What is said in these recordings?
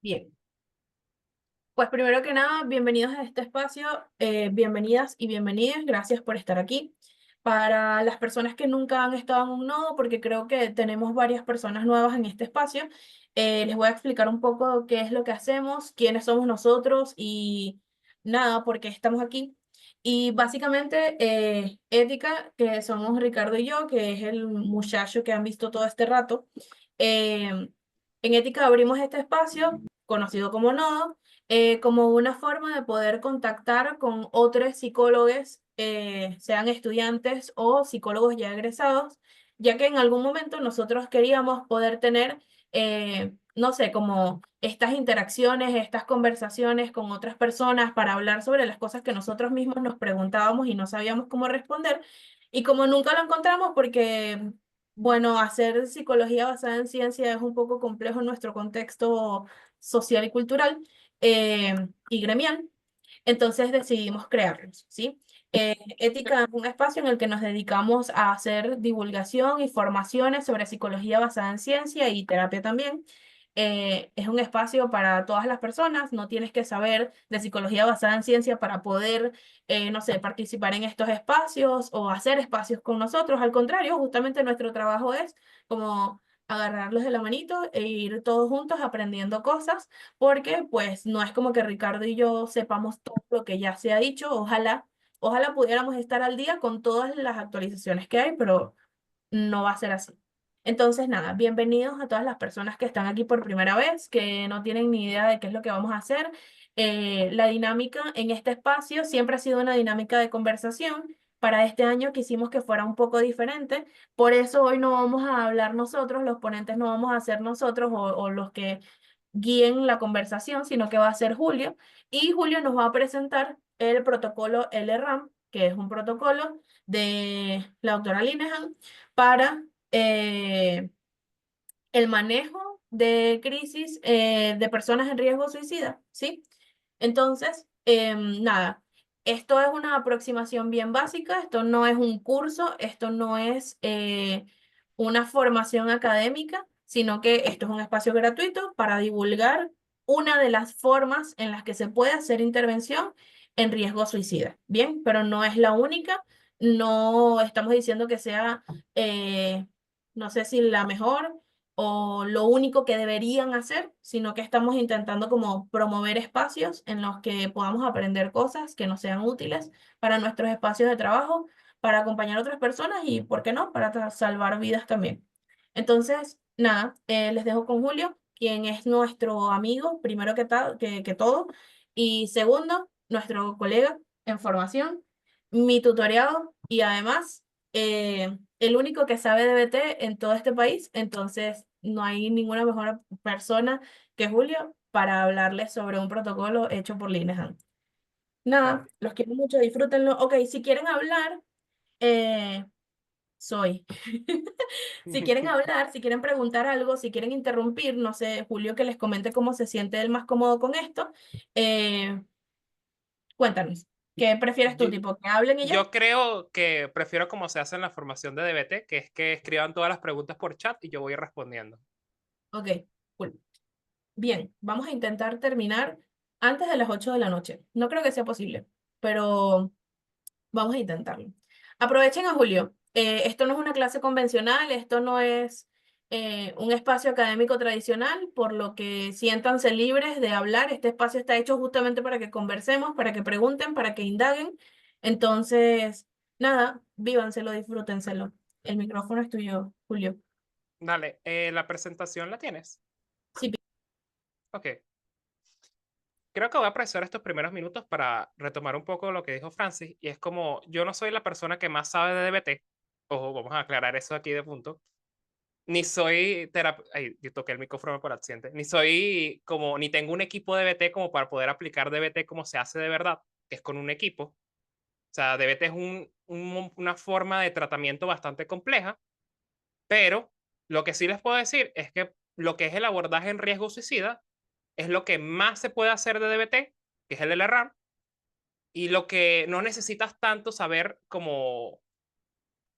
Bien, pues primero que nada, bienvenidos a este espacio, bienvenidas y bienvenidos, gracias por estar aquí. Para las personas que nunca han estado en un nodo, porque creo que tenemos varias personas nuevas en este espacio, les voy a explicar un poco qué es lo que hacemos, quiénes somos nosotros y nada, por qué estamos aquí. Y básicamente, Ética, que somos Ricardo y yo, que es el muchacho que han visto todo este rato, en Ética abrimos este espacio conocido como Nodo, como una forma de poder contactar con otros psicólogos, sean estudiantes o psicólogos ya egresados, ya que en algún momento nosotros queríamos poder tener, no sé, como estas interacciones, estas conversaciones con otras personas para hablar sobre las cosas que nosotros mismos nos preguntábamos y no sabíamos cómo responder. Y como nunca lo encontramos, porque bueno, hacer psicología basada en ciencia es un poco complejo en nuestro contexto social y cultural, y gremial, entonces decidimos crearlos, ¿sí? Ética es un espacio en el que nos dedicamos a hacer divulgación y formaciones sobre psicología basada en ciencia y terapia también. Es un espacio para todas las personas, no tienes que saber de psicología basada en ciencia para poder, no sé, participar en estos espacios o hacer espacios con nosotros. Al contrario, justamente nuestro trabajo es como agarrarlos de la manito e ir todos juntos aprendiendo cosas, porque pues no es como que Ricardo y yo sepamos todo lo que ya se ha dicho. Ojalá pudiéramos estar al día con todas las actualizaciones que hay, pero no va a ser así. Entonces, nada, bienvenidos a todas las personas que están aquí por primera vez, que no tienen ni idea de qué es lo que vamos a hacer. La dinámica en este espacio siempre ha sido una dinámica de conversación. Para este año quisimos que fuera un poco diferente, por eso hoy no vamos a hablar nosotros, los ponentes no vamos a ser nosotros o los que guíen la conversación, sino que va a ser Julio. Y Julio nos va a presentar el protocolo LRAM, que es un protocolo de la doctora Linehan para el manejo de crisis, de personas en riesgo suicida, ¿sí? Entonces, nada, esto es una aproximación bien básica, esto no es un curso, esto no es una formación académica, sino que esto es un espacio gratuito para divulgar una de las formas en las que se puede hacer intervención en riesgo suicida, ¿bien? Pero no es la única, no estamos diciendo que sea, no sé si la mejor o lo único que deberían hacer, sino que estamos intentando como promover espacios en los que podamos aprender cosas que nos sean útiles para nuestros espacios de trabajo, para acompañar a otras personas y, ¿por qué no?, para salvar vidas también. Entonces, nada, les dejo con Julio, quien es nuestro amigo, primero que todo, y segundo, nuestro colega en formación, mi tutoriado y además el único que sabe de BT en todo este país, entonces no hay ninguna mejor persona que Julio para hablarles sobre un protocolo hecho por Linehan. Nada, los quiero mucho, disfrútenlo. Ok, si quieren hablar, eh, soy. Si quieren hablar, si quieren preguntar algo, si quieren interrumpir, no sé, Julio que les comente cómo se siente él más cómodo con esto, eh, cuéntanos, ¿qué prefieres tú, Yo, tipo, que hablen y ya? yo creo que prefiero como se hace en la formación de DBT, que es que escriban todas las preguntas por chat y yo voy respondiendo. Ok, cool. Bien, vamos a intentar terminar antes de las 8 de la noche. No creo que sea posible, pero vamos a intentarlo. Aprovechen a Julio. Esto no es una clase convencional, esto no es un espacio académico tradicional, por lo que siéntanse libres de hablar. Este espacio está hecho justamente para que conversemos, para que pregunten, para que indaguen. Entonces, nada, vívanselo, disfrútenselo. El micrófono es tuyo, Julio. Dale, la presentación la tienes. Sí, Ok. Creo que voy a aprovechar estos primeros minutos para retomar un poco lo que dijo Francis, y es como yo no soy la persona que más sabe de DBT, ojo, vamos a aclarar eso aquí de punto, ni soy terapeuta, ay, yo toqué el micrófono por accidente, ni soy como, ni tengo un equipo de DBT como para poder aplicar DBT como se hace de verdad, que es con un equipo. O sea, DBT es una forma de tratamiento bastante compleja, pero lo que sí les puedo decir es que lo que es el abordaje en riesgo suicida es lo que más se puede hacer de DBT, que es el LRAM, y lo que no necesitas tanto saber como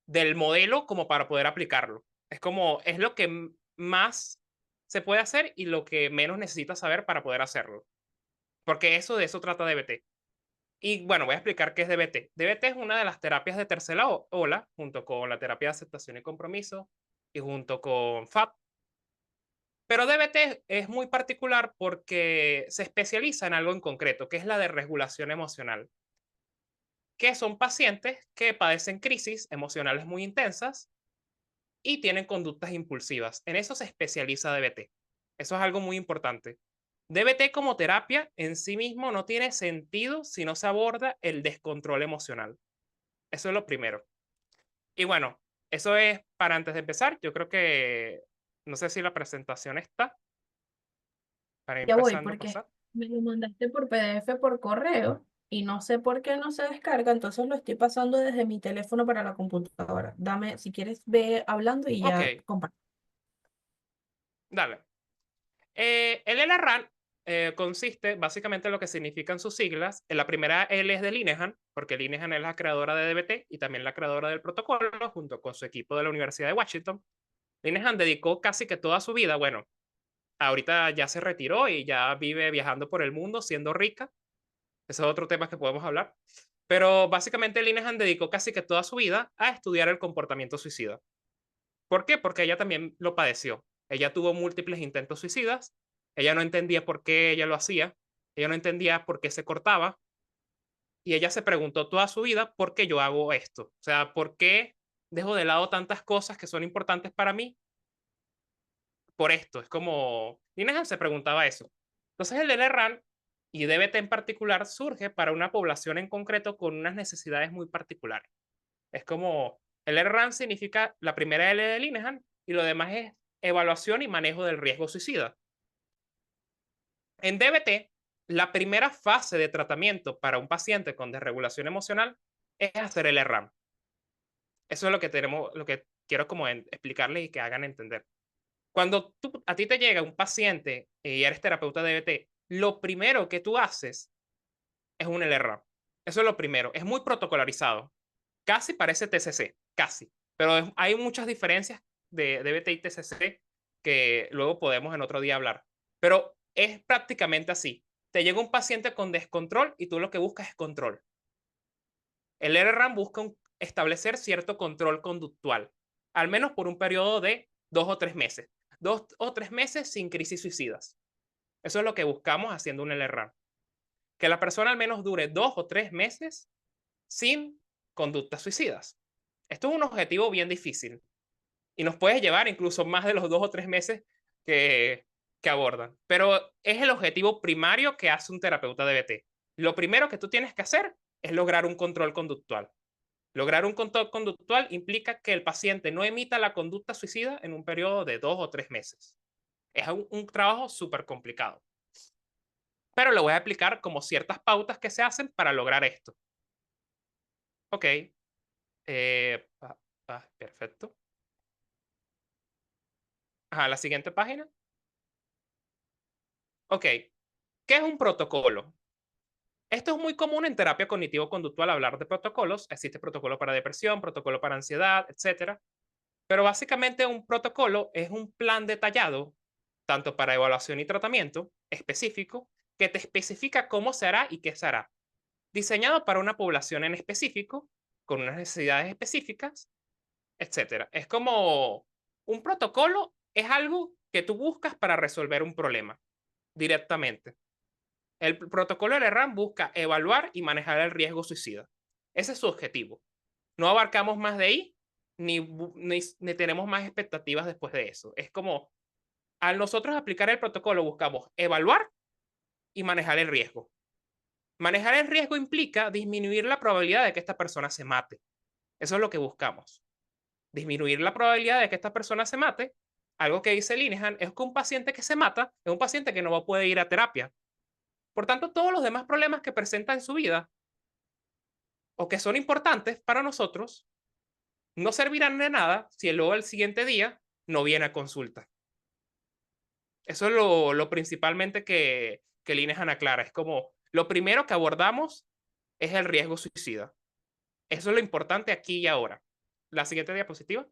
del modelo como para poder aplicarlo. Es como, es lo que más se puede hacer y lo que menos necesitas saber para poder hacerlo. Porque eso de eso trata DBT. Y bueno, voy a explicar qué es DBT. DBT es una de las terapias de tercera ola, junto con la terapia de aceptación y compromiso y junto con FAP. Pero DBT es muy particular porque se especializa en algo en concreto, que es la de regulación emocional, que son pacientes que padecen crisis emocionales muy intensas y tienen conductas impulsivas. En eso se especializa DBT. Eso es algo muy importante. DBT como terapia en sí mismo no tiene sentido si no se aborda el descontrol emocional. Eso es lo primero. Y bueno, eso es para antes de empezar. Yo creo que no sé si la presentación está para ir Ya voy, empezando a porque pasar. me lo mandaste por PDF por correo y no sé por qué no se descarga, entonces lo estoy pasando desde mi teléfono para la computadora. Dame, si quieres, ve hablando y Ok, ya comparto. dale. El LRAN consiste básicamente en lo que significan sus siglas. En la primera L es de Linehan, porque Linehan es la creadora de DBT y también la creadora del protocolo, junto con su equipo de la Universidad de Washington. Linehan dedicó casi que toda su vida, bueno, ahorita ya se retiró y ya vive viajando por el mundo siendo rica. Ese es otro tema que podemos hablar. Pero básicamente Linehan dedicó casi que toda su vida a estudiar el comportamiento suicida. ¿Por qué? Porque ella también lo padeció. Ella tuvo múltiples intentos suicidas. Ella no entendía por qué ella lo hacía. Ella no entendía por qué se cortaba. Y ella se preguntó toda su vida por qué yo hago esto. O sea, ¿por qué dejo de lado tantas cosas que son importantes para mí por esto? Es como, Linehan se preguntaba eso. Entonces el LRAN y DBT en particular surge para una población en concreto con unas necesidades muy particulares. Es como, el LRAN significa la primera L de Linehan y lo demás es evaluación y manejo del riesgo suicida. En DBT, la primera fase de tratamiento para un paciente con desregulación emocional es hacer el LRAM. Eso es lo que tenemos, lo que quiero como explicarles y que hagan entender. Cuando a ti te llega un paciente y eres terapeuta de DBT, lo primero que tú haces es un LRAM. Eso es lo primero. Es muy protocolarizado. Casi parece TCC, casi. Pero hay muchas diferencias de DBT y TCC que luego podemos en otro día hablar. Pero es prácticamente así. Te llega un paciente con descontrol y tú lo que buscas es control. El RRAM busca establecer cierto control conductual, al menos por un periodo de 2 o 3 meses. 2 o 3 meses sin crisis suicidas. Eso es lo que buscamos haciendo un LRAM. Que la persona al menos dure 2 o 3 meses sin conductas suicidas. Esto es un objetivo bien difícil y nos puede llevar incluso más de los 2 o 3 meses que abordan. Pero es el objetivo primario que hace un terapeuta DBT. Lo primero que tú tienes que hacer es lograr un control conductual. Lograr un control conductual implica que el paciente no emita la conducta suicida en un periodo de 2 o 3 meses. Es un trabajo súper complicado. Pero le voy a explicar como ciertas pautas que se hacen para lograr esto. Ok. Perfecto. Ajá, la siguiente página. Ok, ¿qué es un protocolo? Esto es muy común en terapia cognitivo-conductual hablar de protocolos. Existe protocolo para depresión, protocolo para ansiedad, etcétera. Pero básicamente un protocolo es un plan detallado, tanto para evaluación y tratamiento específico, que te especifica cómo se hará y qué se hará. Diseñado para una población en específico, con unas necesidades específicas, etcétera. Es como un protocolo es algo que tú buscas para resolver un problema directamente. El protocolo de RAM busca evaluar y manejar el riesgo suicida. Ese es su objetivo. No abarcamos más de ahí, ni tenemos más expectativas después de eso. Es como, al nosotros aplicar el protocolo, buscamos evaluar y manejar el riesgo. Manejar el riesgo implica disminuir la probabilidad de que esta persona se mate. Eso es lo que buscamos. Disminuir la probabilidad de que esta persona se mate. Algo que dice Linehan es que un paciente que se mata es un paciente que no va a poder ir a terapia. Por tanto, todos los demás problemas que presenta en su vida o que son importantes para nosotros no servirán de nada si luego el siguiente día no viene a consulta. Eso es lo principalmente que Linehan aclara. Es como lo primero que abordamos es el riesgo suicida. Eso es lo importante aquí y ahora. La siguiente diapositiva.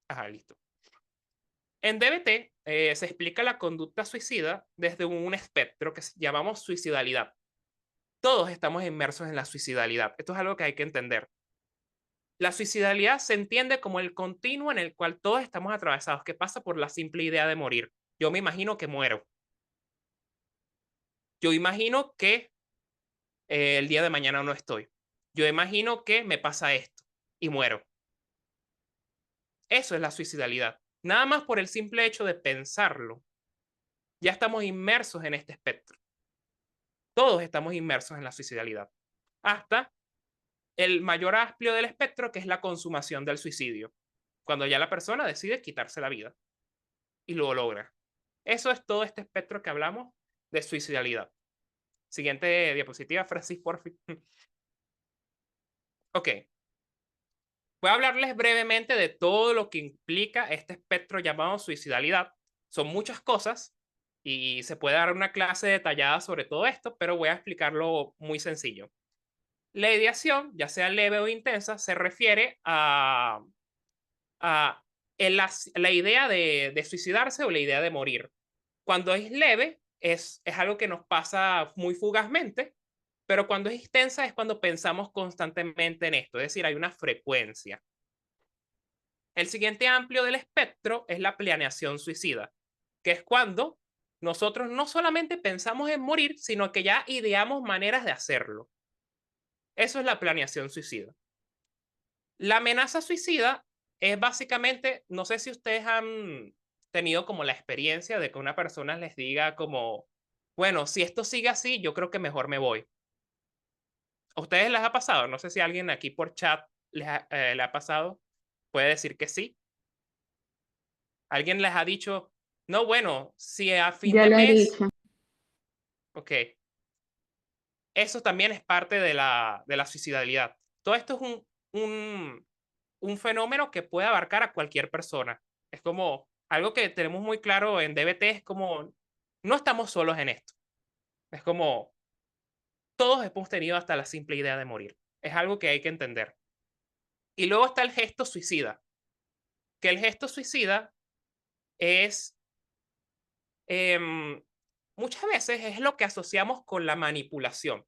Ajá, listo. En DBT se explica la conducta suicida desde un espectro que llamamos suicidalidad. Todos estamos inmersos en la suicidalidad. Esto es algo que hay que entender. La suicidalidad se entiende como el continuo en el cual todos estamos atravesados, que pasa por la simple idea de morir. Yo me imagino que muero. Yo imagino que el día de mañana no estoy. Yo imagino que me pasa esto y muero. Eso es la suicidalidad. Nada más por el simple hecho de pensarlo, ya estamos inmersos en este espectro. Todos estamos inmersos en la suicidalidad. Hasta el mayor amplio del espectro, que es la consumación del suicidio, cuando ya la persona decide quitarse la vida y lo logra. Eso es todo este espectro que hablamos de suicidalidad. Siguiente diapositiva, Francis, por fin. Ok, voy a hablarles brevemente de todo lo que implica este espectro llamado suicidalidad. Son muchas cosas y se puede dar una clase detallada sobre todo esto, pero voy a explicarlo muy sencillo. La ideación, ya sea leve o intensa, se refiere a la idea de suicidarse o la idea de morir. Cuando es leve, es algo que nos pasa muy fugazmente, pero cuando es extensa es cuando pensamos constantemente en esto, es decir, hay una frecuencia. El siguiente amplio del espectro es la planeación suicida, que es cuando nosotros no solamente pensamos en morir, sino que ya ideamos maneras de hacerlo. Eso es la planeación suicida. La amenaza suicida es básicamente, no sé si ustedes han tenido como la experiencia de que una persona les diga como, bueno, si esto sigue así, yo creo que mejor me voy. ¿A ustedes les ha pasado? No sé si alguien aquí por chat le ha pasado. Puede decir que sí. ¿Alguien les ha dicho, no, bueno, si a fin Yo de lo he mes, dicho. ok, eso también es parte de la suicidalidad. Todo esto es un fenómeno que puede abarcar a cualquier persona. Es como algo que tenemos muy claro en DBT, es como, no estamos solos en esto. Es como, todos hemos tenido hasta la simple idea de morir. Es algo que hay que entender. Y luego está el gesto suicida, que el gesto suicida es, em, muchas veces es lo que asociamos con la manipulación.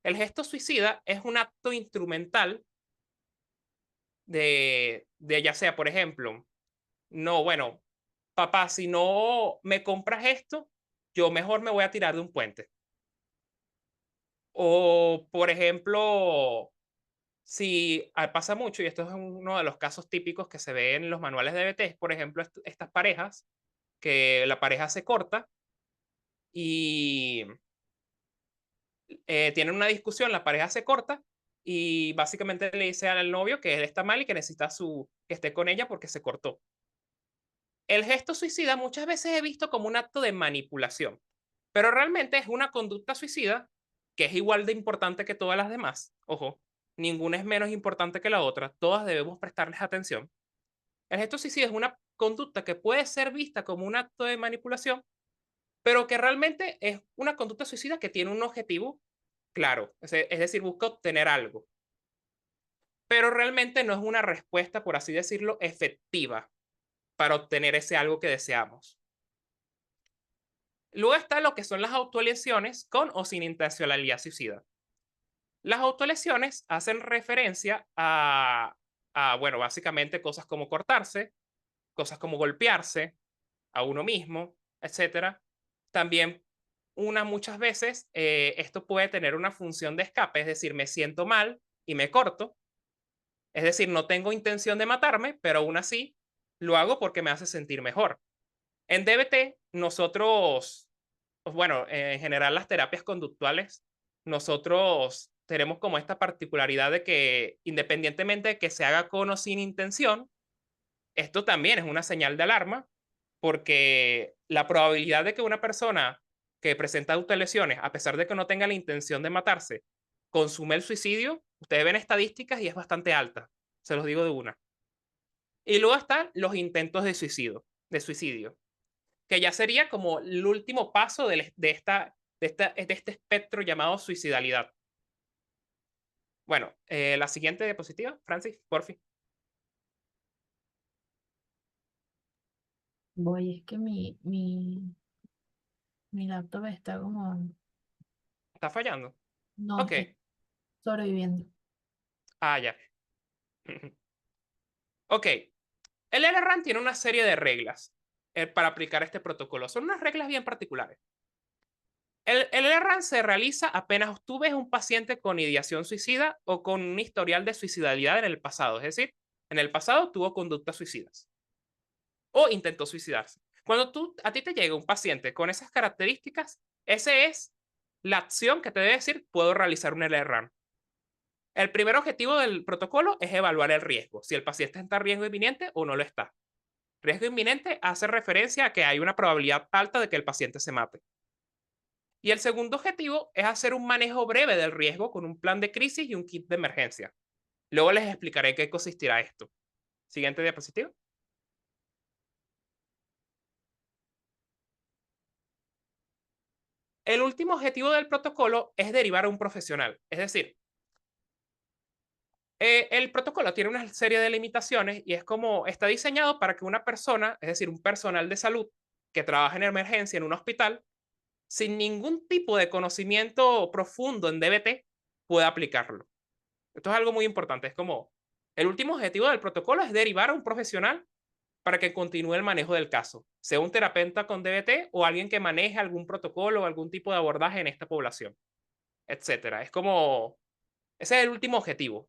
El gesto suicida es un acto instrumental de ya sea, por ejemplo, no, bueno, papá, si no me compras esto, yo mejor me voy a tirar de un puente. O, por ejemplo, si pasa mucho, y esto es uno de los casos típicos que se ve en los manuales de BT, por ejemplo, estas parejas, que la pareja se corta y tienen una discusión, la pareja se corta y básicamente le dice al novio que él está mal y que necesita que esté con ella porque se cortó. El gesto suicida muchas veces he visto como un acto de manipulación, pero realmente es una conducta suicida que es igual de importante que todas las demás. Ojo, ninguna es menos importante que la otra, todas debemos prestarles atención. El gesto suicida es una conducta que puede ser vista como un acto de manipulación, pero que realmente es una conducta suicida que tiene un objetivo claro, es decir, busca obtener algo, pero realmente no es una respuesta, por así decirlo, efectiva para obtener ese algo que deseamos. Luego está lo que son las autolesiones con o sin intencionalidad suicida. Las autolesiones hacen referencia bueno, básicamente cosas como cortarse, cosas como golpearse a uno mismo, etcétera. También muchas veces esto puede tener una función de escape, es decir, me siento mal y me corto. Es decir, no tengo intención de matarme, pero aún así lo hago porque me hace sentir mejor. En DBT, nosotros, pues bueno, en general las terapias conductuales, nosotros tenemos como esta particularidad de que independientemente de que se haga con o sin intención, esto también es una señal de alarma porque la probabilidad de que una persona que presenta autolesiones, a pesar de que no tenga la intención de matarse, consume el suicidio, ustedes ven estadísticas y es bastante alta, se los digo de una. Y luego están los intentos de suicidio, que ya sería como el último paso de este espectro llamado suicidalidad. Bueno, la siguiente diapositiva, Francis, por fin. Voy, es que mi laptop está como, ¿Está fallando? no Ok. estoy sobreviviendo. Ah, ya. Ok. El LRAN tiene una serie de reglas para aplicar este protocolo. Son unas reglas bien particulares. El LRAN se realiza apenas tú ves un paciente con ideación suicida o con un historial de suicidalidad en el pasado. Es decir, en el pasado tuvo conductas suicidas o intentó suicidarse. Cuando a ti te llega un paciente con esas características, esa es la acción que te debe decir, puedo realizar un LRAN. El primer objetivo del protocolo es evaluar el riesgo, si el paciente está en riesgo inminente o no lo está. Riesgo inminente hace referencia a que hay una probabilidad alta de que el paciente se mate. Y el segundo objetivo es hacer un manejo breve del riesgo con un plan de crisis y un kit de emergencia. Luego les explicaré qué consistirá esto. Siguiente diapositiva. El último objetivo del protocolo es derivar a un profesional. Es decir, el protocolo tiene una serie de limitaciones y es como está diseñado para que una persona, es decir, un personal de salud que trabaja en emergencia en un hospital, sin ningún tipo de conocimiento profundo en DBT, pueda aplicarlo. Esto es algo muy importante. Es como el último objetivo del protocolo es derivar a un profesional para que continúe el manejo del caso, sea un terapeuta con DBT o alguien que maneje algún protocolo o algún tipo de abordaje en esta población, etcétera. Es como, ese es el último objetivo.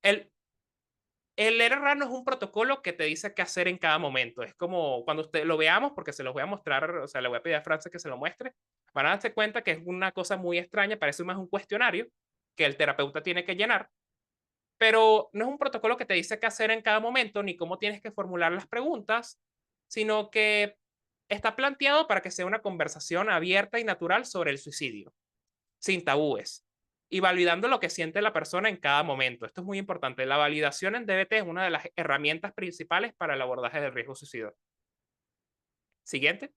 El, el RRA no es un protocolo que te dice qué hacer en cada momento. Es como cuando usted lo veamos, porque se los voy a mostrar, o sea, le voy a pedir a Frances que se lo muestre, van a darse cuenta que es una cosa muy extraña, parece más un cuestionario que el terapeuta tiene que llenar, pero no es un protocolo que te dice qué hacer en cada momento ni cómo tienes que formular las preguntas, sino que está planteado para que sea una conversación abierta y natural sobre el suicidio, sin tabúes y validando lo que siente la persona en cada momento. Esto es muy importante. La validación en DBT es una de las herramientas principales para el abordaje del riesgo suicida. Siguiente.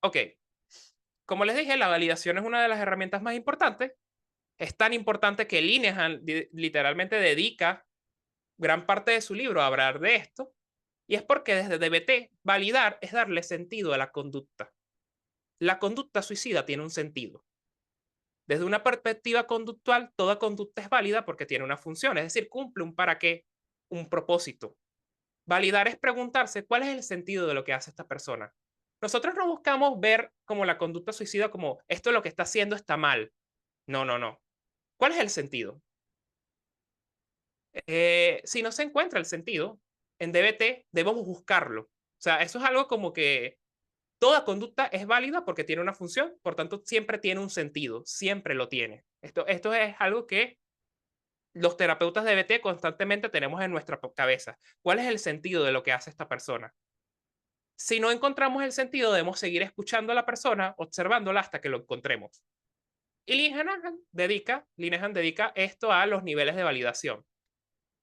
Ok. Como les dije, la validación es una de las herramientas más importantes. Es tan importante que Linehan literalmente dedica gran parte de su libro a hablar de esto. Y es porque desde DBT, validar es darle sentido a la conducta. La conducta suicida tiene un sentido. Desde una perspectiva conductual, toda conducta es válida porque tiene una función, es decir, cumple un para qué, un propósito. Validar es preguntarse cuál es el sentido de lo que hace esta persona. Nosotros no buscamos ver como la conducta suicida como esto lo que está haciendo está mal. No, no, no. ¿Cuál es el sentido? Si no se encuentra el sentido, en DBT debemos buscarlo. O sea, eso es algo como que toda conducta es válida porque tiene una función, por tanto, siempre tiene un sentido, siempre lo tiene. Esto es algo que los terapeutas de DBT constantemente tenemos en nuestra cabeza. ¿Cuál es el sentido de lo que hace esta persona? Si no encontramos el sentido, debemos seguir escuchando a la persona, observándola hasta que lo encontremos. Y Linehan dedica esto a los niveles de validación,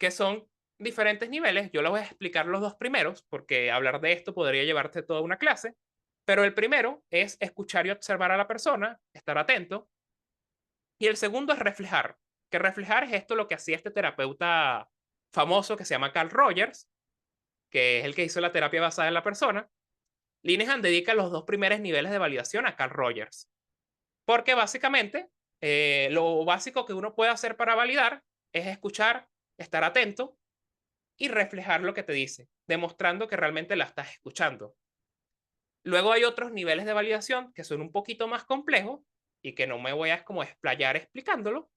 que son diferentes niveles. Yo les voy a explicar los dos primeros, porque hablar de esto podría llevarte toda una clase. Pero el primero es escuchar y observar a la persona, estar atento. Y el segundo es reflejar, que reflejar es esto lo que hacía este terapeuta famoso que se llama Carl Rogers, que es el que hizo la terapia basada en la persona. Linehan dedica los dos primeros niveles de validación a Carl Rogers, porque básicamente lo básico que uno puede hacer para validar es escuchar, estar atento y reflejar lo que te dice, demostrando que realmente la estás escuchando. Luego hay otros niveles de validación que son un poquito más complejos y que no me voy a como explayar explicándolo,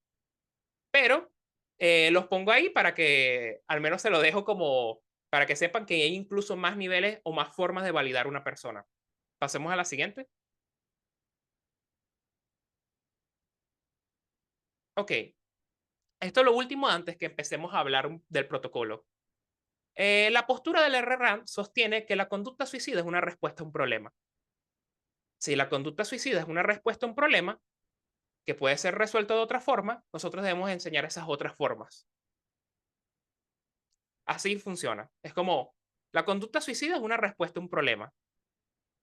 pero los pongo ahí para que al menos se lo dejo como para que sepan que hay incluso más niveles o más formas de validar una persona. Pasemos a la siguiente. Ok, esto es lo último antes que empecemos a hablar del protocolo. La postura del RRAN sostiene que la conducta suicida es una respuesta a un problema. Si la conducta suicida es una respuesta a un problema que puede ser resuelto de otra forma, nosotros debemos enseñar esas otras formas. Así funciona. Es como la conducta suicida es una respuesta a un problema.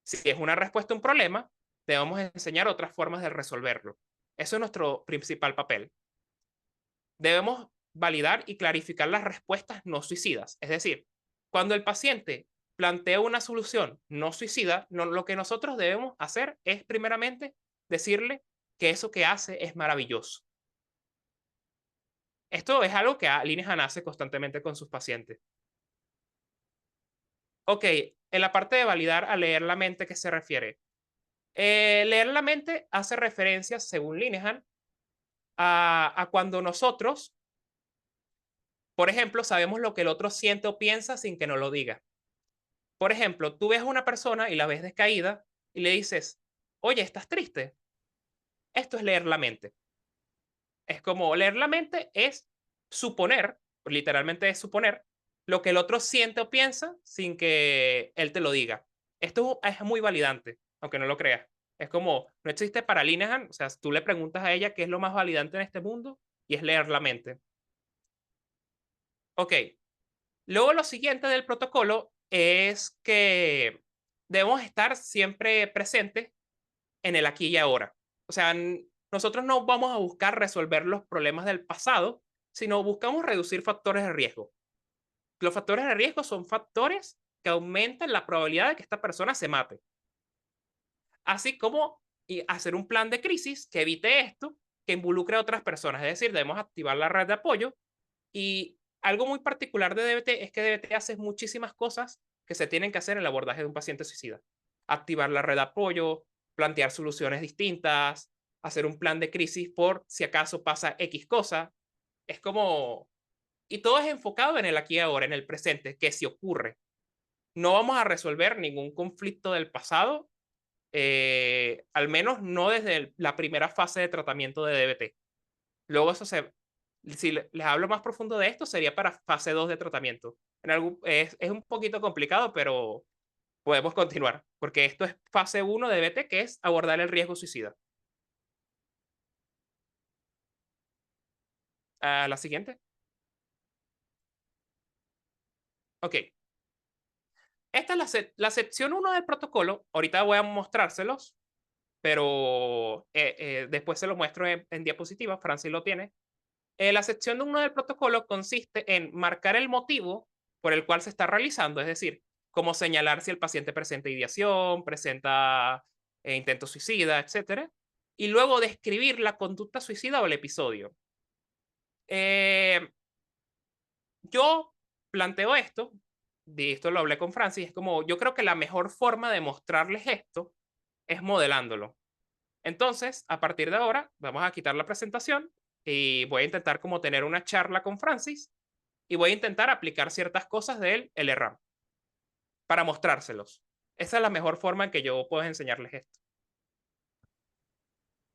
Si es una respuesta a un problema, debemos enseñar otras formas de resolverlo. Eso es nuestro principal papel. Debemos validar y clarificar las respuestas no suicidas. Es decir, Cuando el paciente plantea una solución no suicida, lo que nosotros debemos hacer es primeramente decirle que eso que hace es maravilloso. Esto es algo que Linehan hace constantemente con sus pacientes. Ok, en la parte de validar a leer la mente, ¿qué se refiere? Leer la mente hace referencia, según Linehan, a cuando nosotros, por ejemplo, sabemos lo que el otro siente o piensa sin que nos lo diga. Por ejemplo, tú ves a una persona y la ves descaída y le dices, oye, ¿estás triste? Esto es leer la mente. Es como leer la mente es suponer, literalmente es suponer, lo que el otro siente o piensa sin que él te lo diga. Esto es muy validante, aunque no lo creas. Es como, no existe para Linehan, o sea, tú le preguntas a ella qué es lo más validante en este mundo y es leer la mente. Ok, luego lo siguiente del protocolo es que debemos estar siempre presentes en el aquí y ahora. O sea, nosotros no vamos a buscar resolver los problemas del pasado, sino buscamos reducir factores de riesgo. Los factores de riesgo son factores que aumentan la probabilidad de que esta persona se mate. Así como hacer un plan de crisis que evite esto, que involucre a otras personas. Es decir, debemos activar la red de apoyo. Y algo muy particular de DBT es que DBT hace muchísimas cosas que se tienen que hacer en el abordaje de un paciente suicida. Activar la red de apoyo, plantear soluciones distintas, hacer un plan de crisis por si acaso pasa X cosa. Es como... Y todo es enfocado en el aquí y ahora, en el presente, que si ocurre. No vamos a resolver ningún conflicto del pasado, al menos no desde la primera fase de tratamiento de DBT. Luego eso se, si les hablo más profundo de esto, sería para fase 2 de tratamiento. Es un poquito complicado, pero podemos continuar, porque esto es fase 1 de BT, que es abordar el riesgo suicida. La siguiente. Ok. Esta es la sección 1 del protocolo. Ahorita voy a mostrárselos, pero después se lo muestro en diapositiva. Francis lo tiene. La sección 1 del protocolo consiste en marcar el motivo por el cual se está realizando, es decir, cómo señalar si el paciente presenta ideación, presenta intento suicida, etcétera, y luego describir la conducta suicida o el episodio. Eh, yo planteo esto, de esto lo hablé con Francis, es como yo creo que la mejor forma de mostrarles esto es modelándolo. Entonces, a partir de ahora, vamos a quitar la presentación y voy a intentar como tener una charla con Francis y voy a intentar aplicar ciertas cosas del LRAM para mostrárselos. Esa es la mejor forma en que yo puedo enseñarles esto.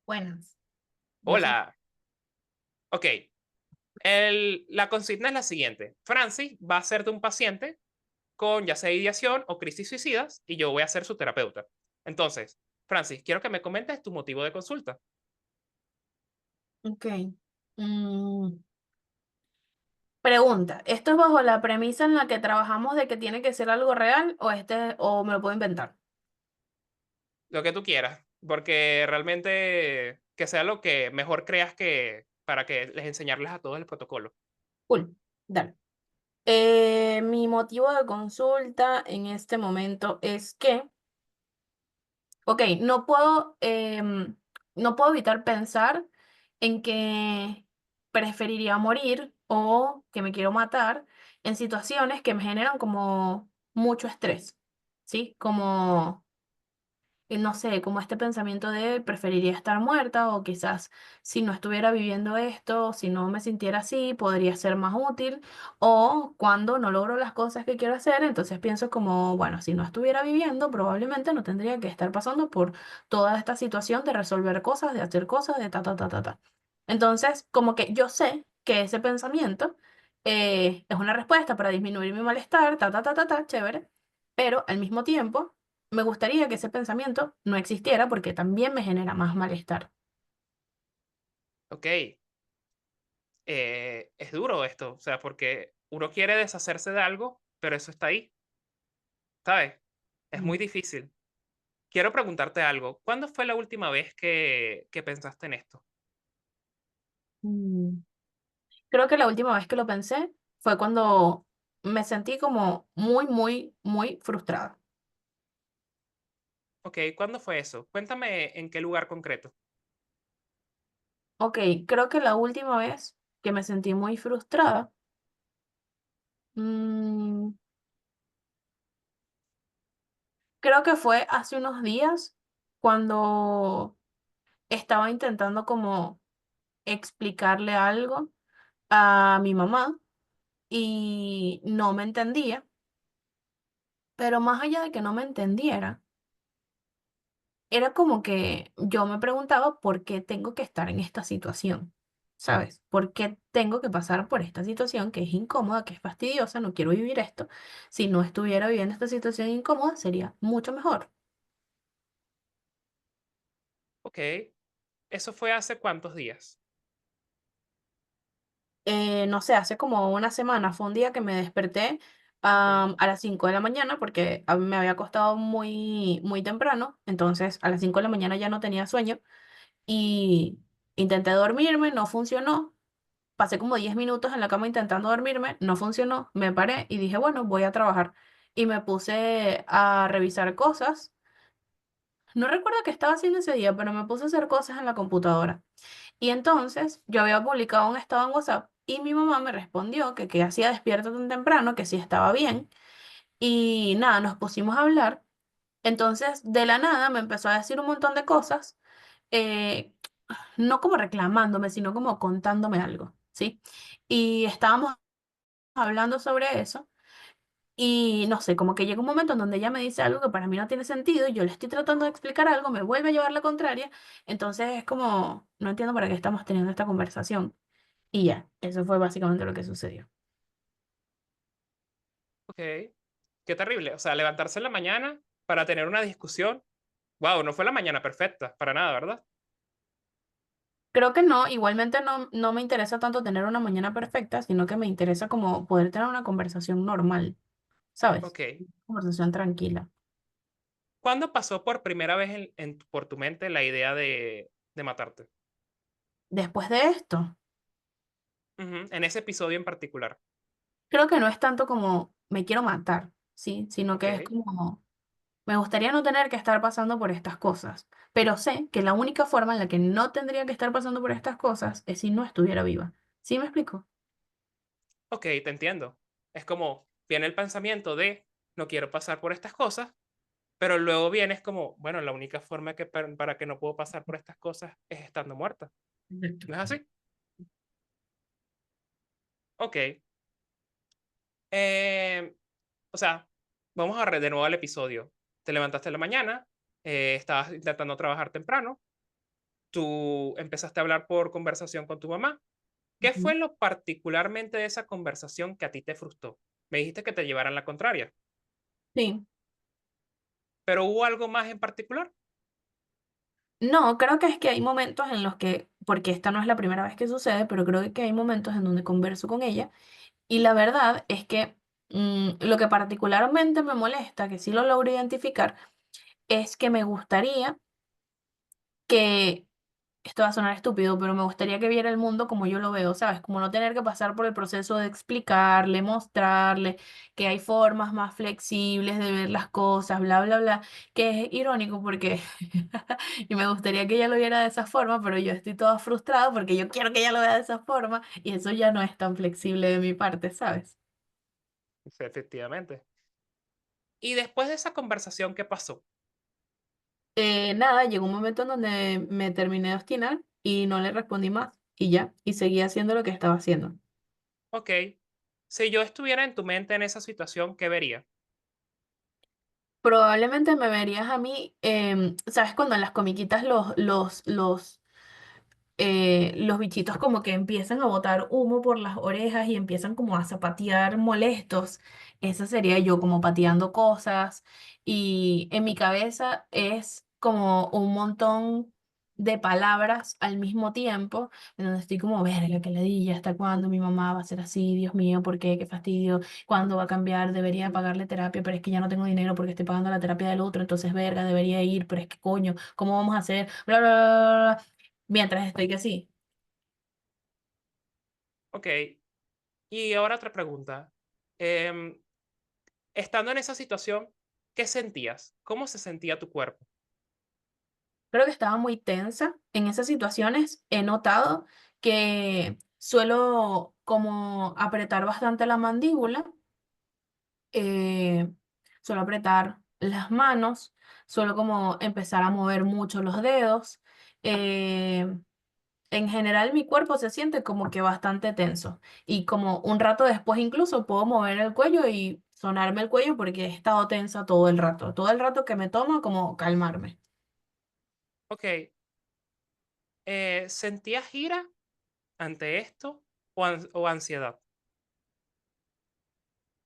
Buenas. Yo soy. Hola. Ok. La consigna es la siguiente. Francis va a ser de un paciente con ya sea ideación o crisis suicidas y yo voy a ser su terapeuta. Entonces, Francis, quiero que me comentes tu motivo de consulta. Ok. Mm, Pregunta, ¿esto es bajo la premisa en la que trabajamos de que tiene que ser algo real o me lo puedo inventar? Lo que tú quieras, porque realmente que sea lo que mejor creas que para que les enseñarles a todos el protocolo. Cool. Dale. Mi motivo de consulta en este momento es que, ok, no puedo evitar pensar en que preferiría morir o que me quiero matar en situaciones que me generan como mucho estrés, ¿sí? Como no sé, como este pensamiento de preferiría estar muerta o quizás si no estuviera viviendo esto, si no me sintiera así, podría ser más útil. O cuando no logro las cosas que quiero hacer, entonces pienso como, bueno, si no estuviera viviendo, probablemente no tendría que estar pasando por toda esta situación de resolver cosas, de hacer cosas, de ta, ta, ta, ta, ta. Entonces, como que yo sé que ese pensamiento es una respuesta para disminuir mi malestar, ta, ta, ta, ta, ta, chévere, pero al mismo tiempo me gustaría que ese pensamiento no existiera porque también me genera más malestar. Ok, es duro esto, o sea, porque uno quiere deshacerse de algo, pero eso está ahí, ¿sabes? Es Mm. muy difícil. Quiero preguntarte algo. ¿Cuándo fue la última vez que pensaste en esto? Mm. Creo que la última vez que lo pensé fue cuando, me sentí como muy, muy, muy frustrada. Ok, ¿cuándo fue eso? Cuéntame en qué lugar concreto. Ok, creo que la última vez que me sentí muy frustrada, mm, creo que fue hace unos días cuando estaba intentando como explicarle algo a mi mamá y no me entendía, pero más allá de que no me entendiera, era como que yo me preguntaba por qué tengo que estar en esta situación, ¿sabes? ¿Por qué tengo que pasar por esta situación que es incómoda, que es fastidiosa? No quiero vivir esto. Si no estuviera viviendo esta situación incómoda, sería mucho mejor. Ok, ¿eso fue hace cuántos días? No sé, hace como una semana fue un día que me desperté Ok, a las 5 de la mañana porque me había acostado muy, muy temprano, entonces a las 5 de la mañana ya no tenía sueño y intenté dormirme, no funcionó. Pasé como 10 minutos en la cama intentando dormirme, no funcionó, me paré y dije, bueno, voy a trabajar. Y me puse a revisar cosas. No recuerdo qué estaba haciendo ese día, pero me puse a hacer cosas en la computadora. Y entonces yo había publicado un estado en WhatsApp y mi mamá me respondió que qué hacía despierta tan temprano, que sí estaba bien. Y nada, nos pusimos a hablar. Entonces, de la nada me empezó a decir un montón de cosas, eh, no como reclamándome, sino como contándome algo, ¿sí? Y estábamos hablando sobre eso y no sé, como que llega un momento en donde ella me dice algo que para mí no tiene sentido y yo le estoy tratando de explicar algo, me vuelve a llevar la contraria, entonces es como, no entiendo para qué estamos teniendo esta conversación y ya, eso fue básicamente lo que sucedió. ok, qué terrible. O sea, levantarse en la mañana para tener una discusión. Wow, no fue la mañana perfecta, para nada, ¿verdad? Creo que no, igualmente no me interesa tanto tener una mañana perfecta, sino que me interesa como poder tener una conversación normal, ¿sabes? Ok. Conversación tranquila. ¿Cuándo pasó por primera vez por tu mente la idea de matarte? Después de esto, Ujú, en ese episodio en particular. creo que no es tanto como me quiero matar, ¿sí? Sino que es Ok, como me gustaría no tener que estar pasando por estas cosas, pero sé que la única forma en la que no tendría que estar pasando por estas cosas es si no estuviera viva. ¿Sí me explico? ok, te entiendo. Es como, viene el pensamiento de, no quiero pasar por estas cosas, pero luego vienes como, bueno, la única forma para que no puedo pasar por estas cosas es estando muerta. Exacto. ¿No es así? Ok. eh, o sea, vamos a de nuevo al episodio. Te levantaste en la mañana, estabas intentando trabajar temprano, tú empezaste a hablar por conversación con tu mamá. ¿Qué Ujú. fue lo particularmente de esa conversación que a ti te frustró? Me dijiste que te llevaran la contraria, Sí. pero ¿hubo algo más en particular? No, creo que es que hay momentos en los que, porque esta no es la primera vez que sucede, pero creo que hay momentos en donde converso con ella y la verdad es que lo que particularmente me molesta, que sí lo logro identificar, es que me gustaría que esto va a sonar estúpido, pero me gustaría que viera el mundo como yo lo veo, ¿sabes? Como no tener que pasar por el proceso de explicarle, mostrarle que hay formas más flexibles de ver las cosas, bla, bla, bla, que es irónico porque y me gustaría que ella lo viera de esa forma, pero yo estoy toda frustrada porque yo quiero que ella lo vea de esa forma y eso ya no es tan flexible de mi parte, ¿sabes? Sí, efectivamente. Y después de esa conversación, ¿qué pasó? Nada, llegó un momento en donde me terminé de obstinar y no le respondí más y ya, y seguí haciendo lo que estaba haciendo. Ok, si yo estuviera en tu mente en esa situación, ¿qué vería? Probablemente me verías a mí, ¿sabes? Cuando en las comiquitas los bichitos como que empiezan a botar humo por las orejas y empiezan como a zapatear molestos. Esa sería yo como pateando cosas y en mi cabeza es como un montón de palabras al mismo tiempo, en donde estoy como, verga, qué ladilla, ¿hasta cuándo mi mamá va a ser así? Dios mío, ¿por qué? Qué fastidio, ¿cuándo va a cambiar? Debería pagarle terapia, pero es que ya no tengo dinero porque estoy pagando la terapia del otro, entonces, verga, debería ir, pero es que coño, ¿cómo vamos a hacer? Bla, bla, bla, bla, bla. Mientras estoy que sí. Ok, y ahora otra pregunta. Em, Estando en esa situación, ¿qué sentías? ¿Cómo se sentía tu cuerpo? Creo que estaba muy tensa. En esas situaciones he notado que suelo como apretar bastante la mandíbula, eh, suelo apretar las manos, suelo como empezar a mover mucho los dedos. eh, en general mi cuerpo se siente como que bastante tenso y como un rato después incluso puedo mover el cuello y sonarme el cuello porque he estado tensa todo el rato que me toma como calmarme. Ok, ¿sentías ira ante esto o ansiedad?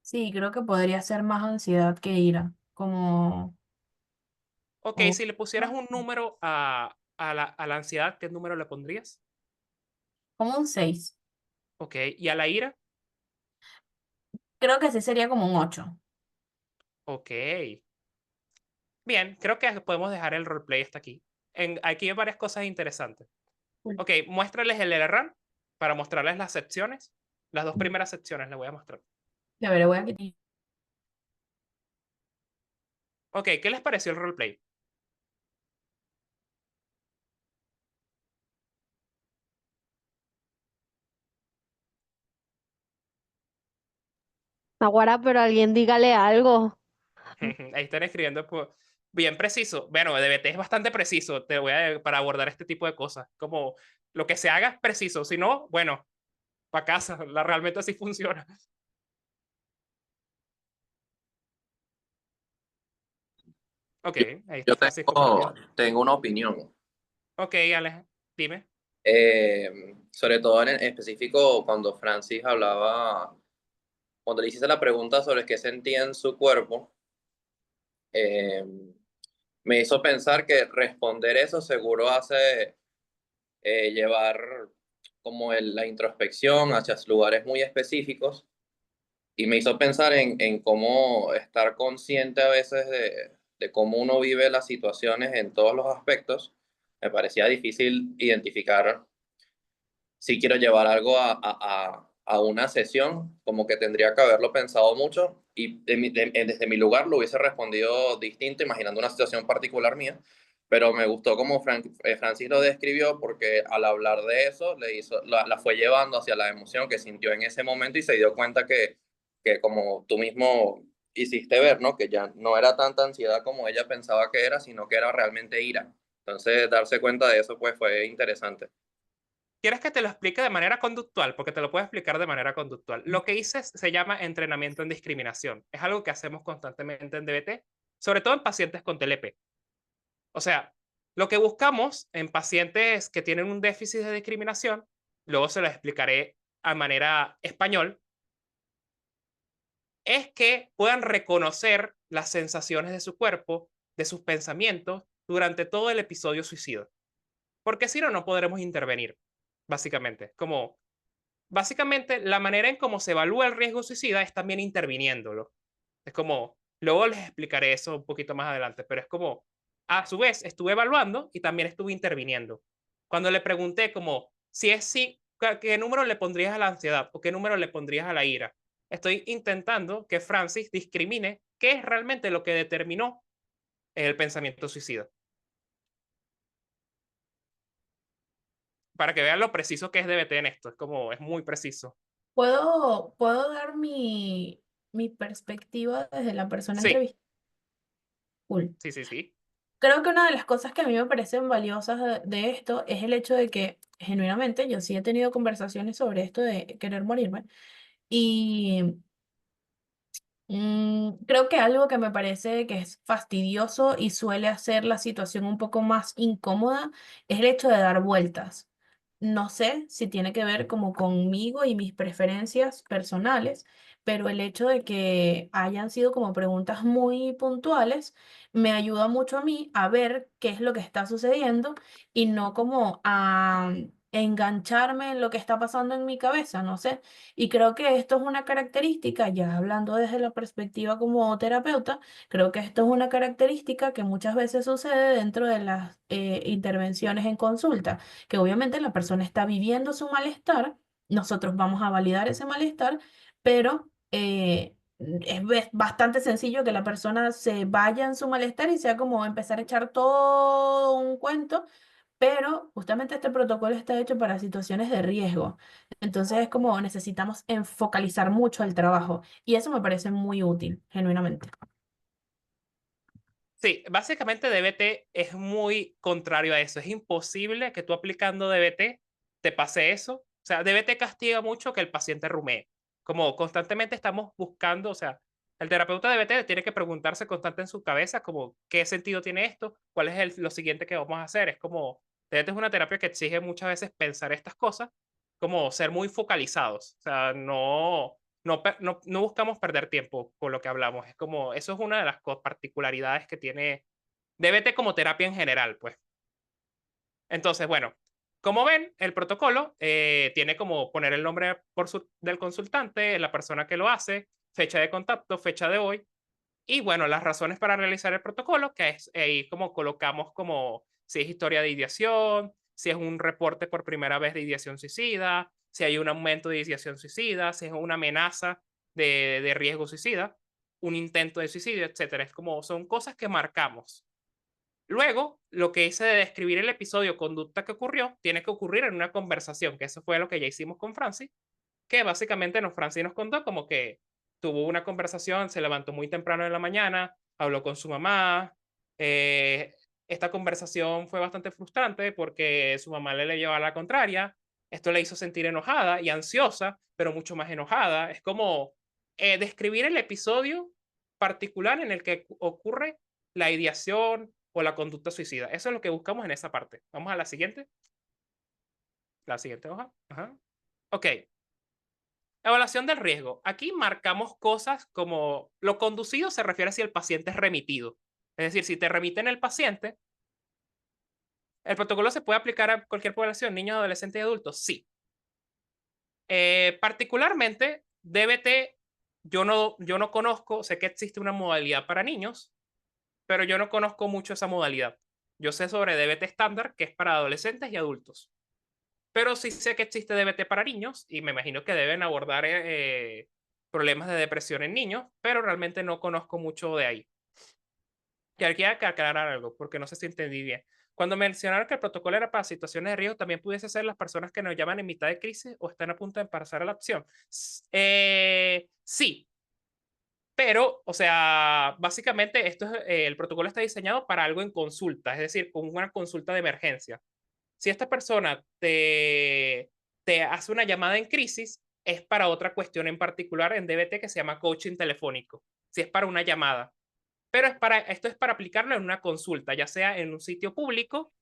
Sí, creo que podría ser más ansiedad que ira, como, Ok, o- si le pusieras un número a la ansiedad, ¿qué número le pondrías? como un 6. Ok, ¿y a la ira? Creo que sí sería como un 8. Ok. Bien, creo que podemos dejar el roleplay hasta aquí. Aquí hay varias cosas interesantes. Cool. Ok, muéstrales el LRAM para mostrarles las secciones. Las dos primeras secciones les voy a mostrar. A ver, voy a quitar. Ok, ¿qué les pareció el roleplay? Naguará, pero alguien dígale algo. Ahí están escribiendo bien preciso. Bueno, DBT es bastante preciso. Para abordar este tipo de cosas. Como lo que se haga es preciso. Si no, bueno, para casa. Realmente así funciona. Ok, Yo, ahí está yo Francisco Pérez. tengo una opinión, Ok, Alex, dime. sobre todo en específico cuando Francis hablaba, cuando le hiciste la pregunta sobre qué sentía en su cuerpo, eh, me hizo pensar que responder eso seguro hace llevar como la introspección hacia lugares muy específicos y me hizo pensar en cómo estar consciente a veces de cómo uno vive las situaciones en todos los aspectos. Me parecía difícil identificar si quiero llevar algo a una sesión, como que tendría que haberlo pensado mucho y desde mi lugar lo hubiese respondido distinto, imaginando una situación particular mía, pero me gustó como Francis lo describió porque al hablar de eso la fue llevando hacia la emoción que sintió en ese momento y se dio cuenta que como tú mismo hiciste ver, ¿no? Que ya no era tanta ansiedad como ella pensaba que era, sino que era realmente ira. Entonces, darse cuenta de eso, pues fue interesante. ¿Quieres que te lo explique de manera conductual? Porque te lo puedo explicar de manera conductual. Lo que hice se llama entrenamiento en discriminación. Es algo que hacemos constantemente en DBT, sobre todo en pacientes con TLP. O sea, lo que buscamos en pacientes que tienen un déficit de discriminación, luego se lo explicaré a manera español, es que puedan reconocer las sensaciones de su cuerpo, de sus pensamientos, durante todo el episodio suicida. Porque si no, no podremos intervenir, básicamente. Básicamente, la manera en cómo se evalúa el riesgo suicida es también interviniéndolo. Es como, luego les explicaré eso un poquito más adelante, pero es como, a su vez, estuve evaluando y también estuve interviniendo. Cuando le pregunté como, si es sí, ¿qué número le pondrías a la ansiedad o qué número le pondrías a la ira? Estoy intentando que Francis discrimine qué es realmente lo que determinó el pensamiento suicida. Para que vean lo preciso que es DBT en esto. Es como, es muy preciso. ¿Puedo dar mi perspectiva desde la persona Sí, entrevistada? Cool. sí, sí, sí. Creo que una de las cosas que a mí me parecen valiosas de esto es el hecho de que, genuinamente, yo sí he tenido conversaciones sobre esto de querer morirme. Y creo que algo que me parece que es fastidioso y suele hacer la situación un poco más incómoda es el hecho de dar vueltas. No sé si tiene que ver como conmigo y mis preferencias personales, pero el hecho de que hayan sido como preguntas muy puntuales me ayuda mucho a mí a ver qué es lo que está sucediendo y no como a engancharme en lo que está pasando en mi cabeza, no sé. Y creo que esto es una característica, ya hablando desde la perspectiva como terapeuta, creo que esto es una característica que muchas veces sucede dentro de las intervenciones en consulta, que obviamente la persona está viviendo su malestar, nosotros vamos a validar ese malestar, pero bastante sencillo que la persona se vaya en su malestar y sea como empezar a echar todo un cuento, pero justamente este protocolo está hecho para situaciones de riesgo. Entonces es como necesitamos focalizar mucho el trabajo y eso me parece muy útil, genuinamente. Sí, básicamente DBT es muy contrario a eso. Es imposible que tú aplicando DBT te pase eso. O sea, DBT castiga mucho que el paciente rumee. Como constantemente estamos buscando, o sea, el terapeuta de DBT tiene que preguntarse constante en su cabeza como qué sentido tiene esto, cuál es lo siguiente que vamos a hacer. Es como, DBT es una terapia que exige muchas veces pensar estas cosas, como ser muy focalizados. O sea, no buscamos perder tiempo con lo que hablamos. Es como, eso es una de las particularidades que tiene DBT como terapia en general, pues. Entonces, bueno, como ven, el protocolo tiene como poner el nombre del consultante, la persona que lo hace, fecha de contacto, fecha de hoy, y bueno, las razones para realizar el protocolo, que es ahí como colocamos como si es historia de ideación, si es un reporte por primera vez de ideación suicida, si hay un aumento de ideación suicida, si es una amenaza de riesgo suicida, un intento de suicidio, etcétera. Es como son cosas que marcamos. Luego, lo que hice de describir el episodio conducta que ocurrió, tiene que ocurrir en una conversación, que eso fue lo que ya hicimos con Francis, que básicamente Francis nos contó como que tuvo una conversación, se levantó muy temprano en la mañana, habló con su mamá. eh, Esta conversación fue bastante frustrante porque su mamá le llevaba a la contraria. Esto le hizo sentir enojada y ansiosa, pero mucho más enojada. Es como describir el episodio particular en el que ocurre la ideación o la conducta suicida. Eso es lo que buscamos en esa parte. Vamos a la siguiente. La siguiente hoja. Ajá. Ok. Evaluación del riesgo. Aquí marcamos cosas como lo conducido se refiere a si el paciente es remitido. Es decir, si te remiten el paciente, ¿el protocolo se puede aplicar a cualquier población, niños, adolescentes y adultos? Sí. Particularmente, DBT, yo no conozco, sé que existe una modalidad para niños, pero yo no conozco mucho esa modalidad. Yo sé sobre DBT estándar, que es para adolescentes y adultos. Pero sí sé que existe DBT para niños y me imagino que deben abordar problemas de depresión en niños, pero realmente no conozco mucho de ahí. Y aquí hay que aclarar algo, porque no sé si entendí bien. Cuando mencionaron que el protocolo era para situaciones de riesgo, también pudiese ser las personas que nos llaman en mitad de crisis o están a punto de pasar a la acción. Sí, pero, o sea, básicamente el protocolo está diseñado para algo en consulta, es decir, con una consulta de emergencia. Si esta persona te hace una llamada en crisis, es para otra cuestión en particular en DBT que se llama coaching telefónico. Si es para una llamada. Pero esto es para aplicarlo en una consulta, ya sea en un sitio público,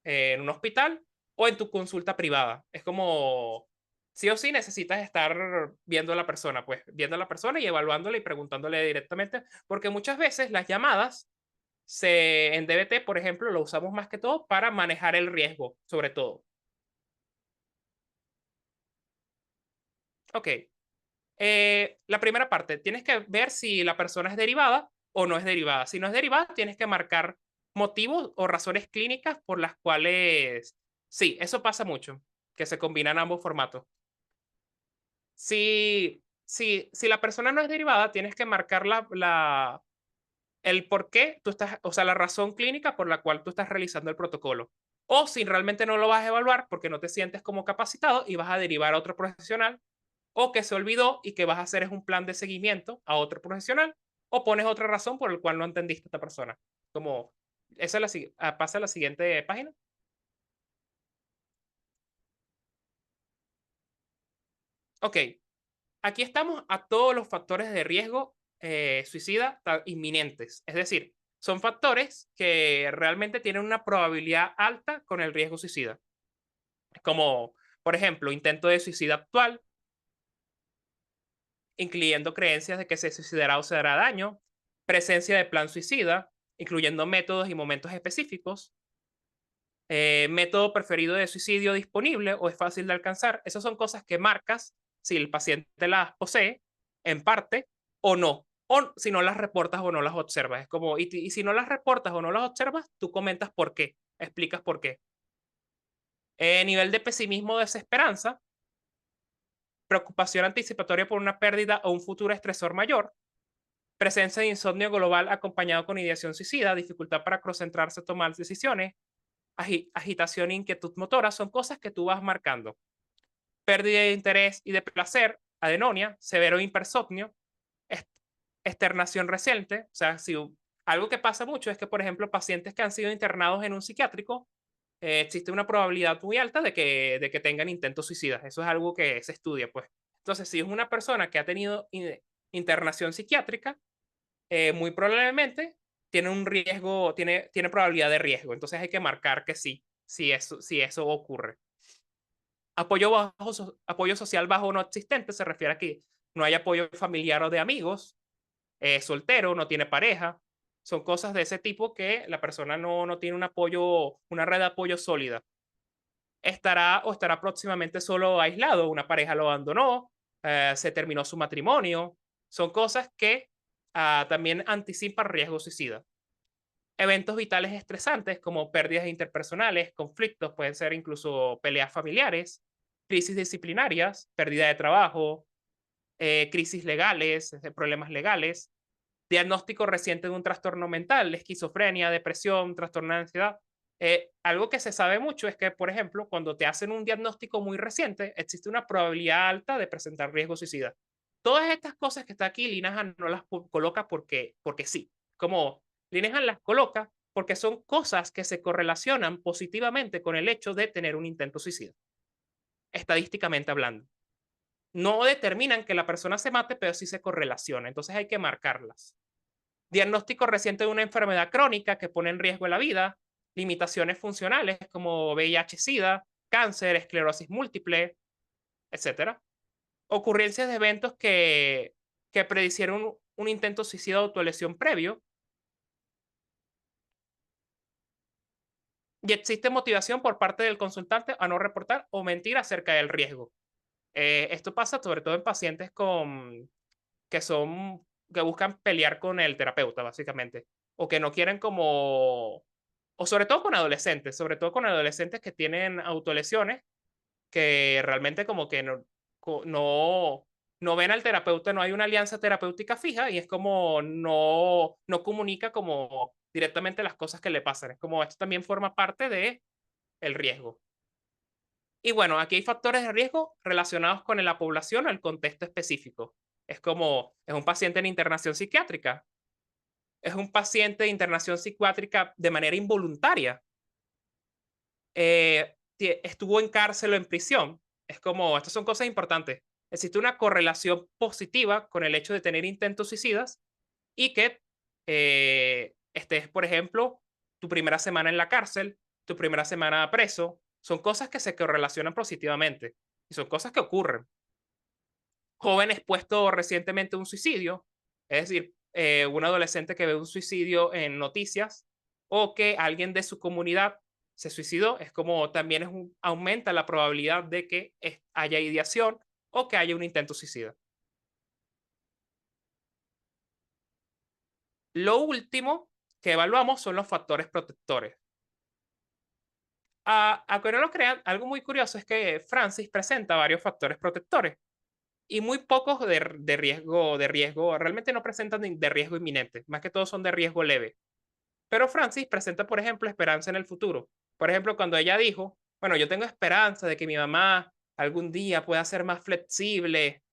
en un hospital o en tu consulta privada. Es como, sí o sí necesitas estar viendo a la persona, pues viendo a la persona y evaluándola y preguntándole directamente, porque muchas veces las llamadas en DBT, por ejemplo, lo usamos más que todo para manejar el riesgo, sobre todo. Ok. La primera parte, tienes que ver si la persona es derivada o no es derivada. Si no es derivada, tienes que marcar motivos o razones clínicas por las cuales, sí, eso pasa mucho, que se combinan ambos formatos. Si la persona no es derivada, tienes que marcar el por qué tú estás, o sea, la razón clínica por la cual tú estás realizando el protocolo. O si realmente no lo vas a evaluar porque no te sientes como capacitado y vas a derivar a otro profesional, o que se olvidó y que vas a hacer es un plan de seguimiento a otro profesional, o pones otra razón por la cual no entendiste a esta persona. Como, esa es pasa a la siguiente página. Ok, aquí estamos a todos los factores de riesgo suicida inminentes. Es decir, son factores que realmente tienen una probabilidad alta con el riesgo suicida. Como, por ejemplo, intento de suicidio actual, incluyendo creencias de que se suicidará o se dará daño, presencia de plan suicida, incluyendo métodos y momentos específicos, método preferido de suicidio disponible o es fácil de alcanzar. Esas son cosas que marcas si el paciente las posee en parte o no. O si no las reportas o no las observas. Es como, y si no las reportas o no las observas, tú comentas por qué, explicas por qué. Nivel de pesimismo o desesperanza. preocupación anticipatoria por una pérdida o un futuro estresor mayor, presencia de insomnio global acompañado con ideación suicida, dificultad para concentrarse, tomar decisiones, agitación e inquietud motora, son cosas que tú vas marcando. Pérdida de interés y de placer, adenonia, severo hipersomnio, externación reciente, o sea, si algo que pasa mucho es que, por ejemplo, pacientes que han sido internados en un psiquiátrico, existe una probabilidad muy alta de que tengan intentos suicidas. Eso es algo que se estudia, pues. Entonces, si es una persona que ha tenido internación psiquiátrica, muy probablemente tiene un riesgo, tiene probabilidad de riesgo. Entonces hay que marcar que sí, si eso ocurre. Apoyo social bajo o no existente se refiere a que no hay apoyo familiar o de amigos, soltero, no tiene pareja. Son cosas de ese tipo que la persona no tiene un apoyo, una red de apoyo sólida. Estará próximamente solo aislado, una pareja lo abandonó, se terminó su matrimonio. Son cosas que también anticipan riesgo suicida. Eventos vitales estresantes como pérdidas interpersonales, conflictos, pueden ser incluso peleas familiares, crisis disciplinarias, pérdida de trabajo, crisis legales, problemas legales, diagnóstico reciente de un trastorno mental, esquizofrenia, depresión, trastorno de ansiedad. Algo que se sabe mucho es que, por ejemplo, cuando te hacen un diagnóstico muy reciente, existe una probabilidad alta de presentar riesgo suicida. Todas estas cosas que está aquí, Linehan no las coloca porque sí. Como Linehan las coloca porque son cosas que se correlacionan positivamente con el hecho de tener un intento suicida, estadísticamente hablando. No determinan que la persona se mate, pero sí se correlaciona. Entonces hay que marcarlas. Diagnóstico reciente de una enfermedad crónica que pone en riesgo la vida, limitaciones funcionales como VIH-Sida, cáncer, esclerosis múltiple, etc. Ocurrencias de eventos que predicieron un intento suicida o autolesión previo. Y existe motivación por parte del consultante a no reportar o mentir acerca del riesgo. Esto pasa sobre todo en pacientes que buscan pelear con el terapeuta, básicamente, o que no quieren o sobre todo con adolescentes que tienen autolesiones, que realmente como que no ven al terapeuta, no hay una alianza terapéutica fija y es como no comunica como directamente las cosas que le pasan. Es como esto también forma parte de el riesgo. Y bueno, aquí hay factores de riesgo relacionados con la población o el contexto específico. Es como, es un paciente en internación psiquiátrica, es un paciente de internación psiquiátrica de manera involuntaria, estuvo en cárcel o en prisión. Es como, estas son cosas importantes. Existe una correlación positiva con el hecho de tener intentos suicidas y que estés, por ejemplo, tu primera semana en la cárcel, tu primera semana preso. Son cosas que se correlacionan positivamente y son cosas que ocurren. Joven expuesto recientemente a un suicidio, es decir, un adolescente que ve un suicidio en noticias o que alguien de su comunidad se suicidó, es como también aumenta la probabilidad de que haya ideación o que haya un intento suicida. Lo último que evaluamos son los factores protectores. Aunque no lo crean, algo muy curioso es que Francis presenta varios factores protectores y muy pocos de riesgo, realmente no presentan de riesgo inminente, más que todos son de riesgo leve. Pero Francis presenta, por ejemplo, esperanza en el futuro. Por ejemplo, cuando ella dijo, bueno, yo tengo esperanza de que mi mamá algún día pueda ser más flexible,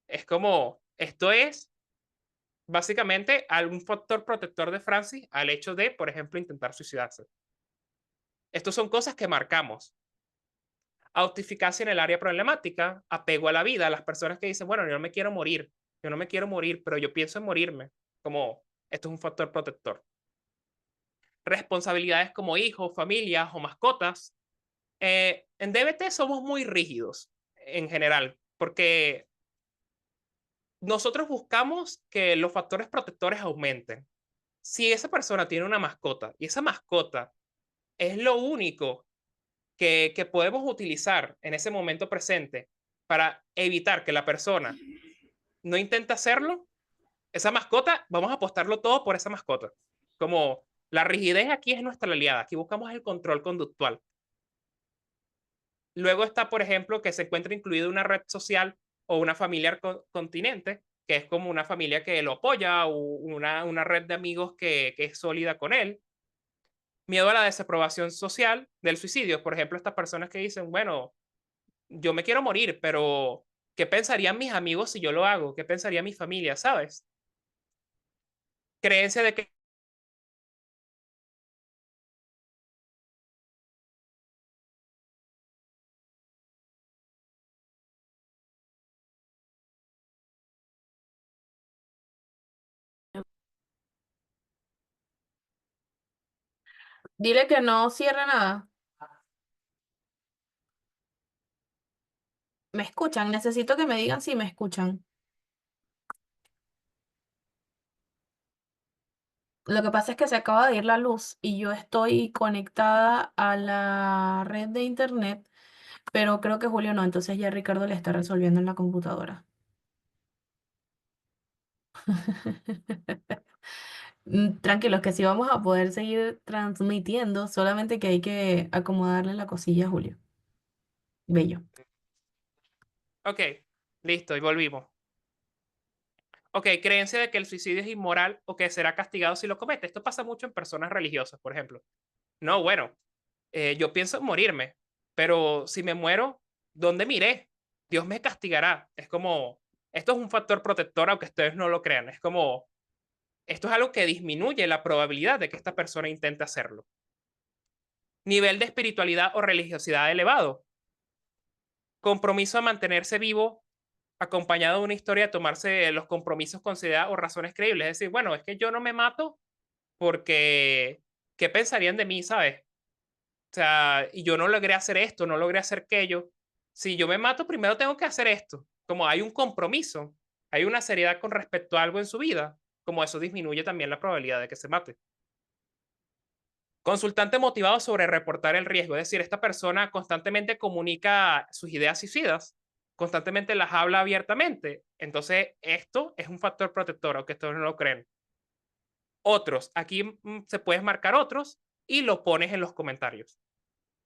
es como, esto es básicamente algún factor protector de Francis al hecho de, por ejemplo, intentar suicidarse. Estas son cosas que marcamos. Autificacia en el área problemática, apego a la vida, las personas que dicen, bueno, yo no me quiero morir, pero yo pienso en morirme, como esto es un factor protector. Responsabilidades como hijos, familias o mascotas. En DBT somos muy rígidos en general, porque nosotros buscamos que los factores protectores aumenten. Si esa persona tiene una mascota y esa mascota es lo único que podemos utilizar en ese momento presente para evitar que la persona no intente hacerlo, esa mascota, vamos a apostarlo todo por esa mascota. Como la rigidez aquí es nuestra aliada, aquí buscamos el control conductual. Luego está, por ejemplo, que se encuentra incluido una red social o una familiar continente, que es como una familia que lo apoya o una red de amigos que es sólida con él. Miedo a la desaprobación social del suicidio. Por ejemplo, estas personas que dicen, bueno, yo me quiero morir, pero ¿qué pensarían mis amigos si yo lo hago? ¿Qué pensaría mi familia? ¿Sabes? Creencia de que Dile que no cierre nada. ¿Me escuchan? Necesito que me digan si me escuchan. Lo que pasa es que se acaba de ir la luz y yo estoy conectada a la red de internet, pero creo que Julio no, entonces ya Ricardo le está resolviendo en la computadora. Tranquilos, que sí vamos a poder seguir transmitiendo, solamente que hay que acomodarle la cosilla a Julio. Bello. ok, listo, y volvimos. Ok, creencia de que el suicidio es inmoral o que será castigado si lo comete. Esto pasa mucho en personas religiosas, por ejemplo. No, bueno, yo pienso en morirme, pero si me muero, ¿dónde miré? Dios me castigará. Es como, esto es un factor protector, aunque ustedes no lo crean. Es como, esto es algo que disminuye la probabilidad de que esta persona intente hacerlo. Nivel de espiritualidad o religiosidad elevado. Compromiso a mantenerse vivo acompañado de una historia de tomarse los compromisos considerados o razones creíbles. Es decir, bueno, es que yo no me mato porque, ¿qué pensarían de mí, sabes? O sea, y yo no logré hacer esto, no logré hacer aquello. Si yo me mato, primero tengo que hacer esto. Como hay un compromiso, hay una seriedad con respecto a algo en su vida, como eso disminuye también la probabilidad de que se mate. Consultante motivado sobre reportar el riesgo, es decir, esta persona constantemente comunica sus ideas suicidas, constantemente las habla abiertamente. Entonces, esto es un factor protector, aunque ustedes no lo creen. Otros, aquí se puedes marcar otros y lo pones en los comentarios.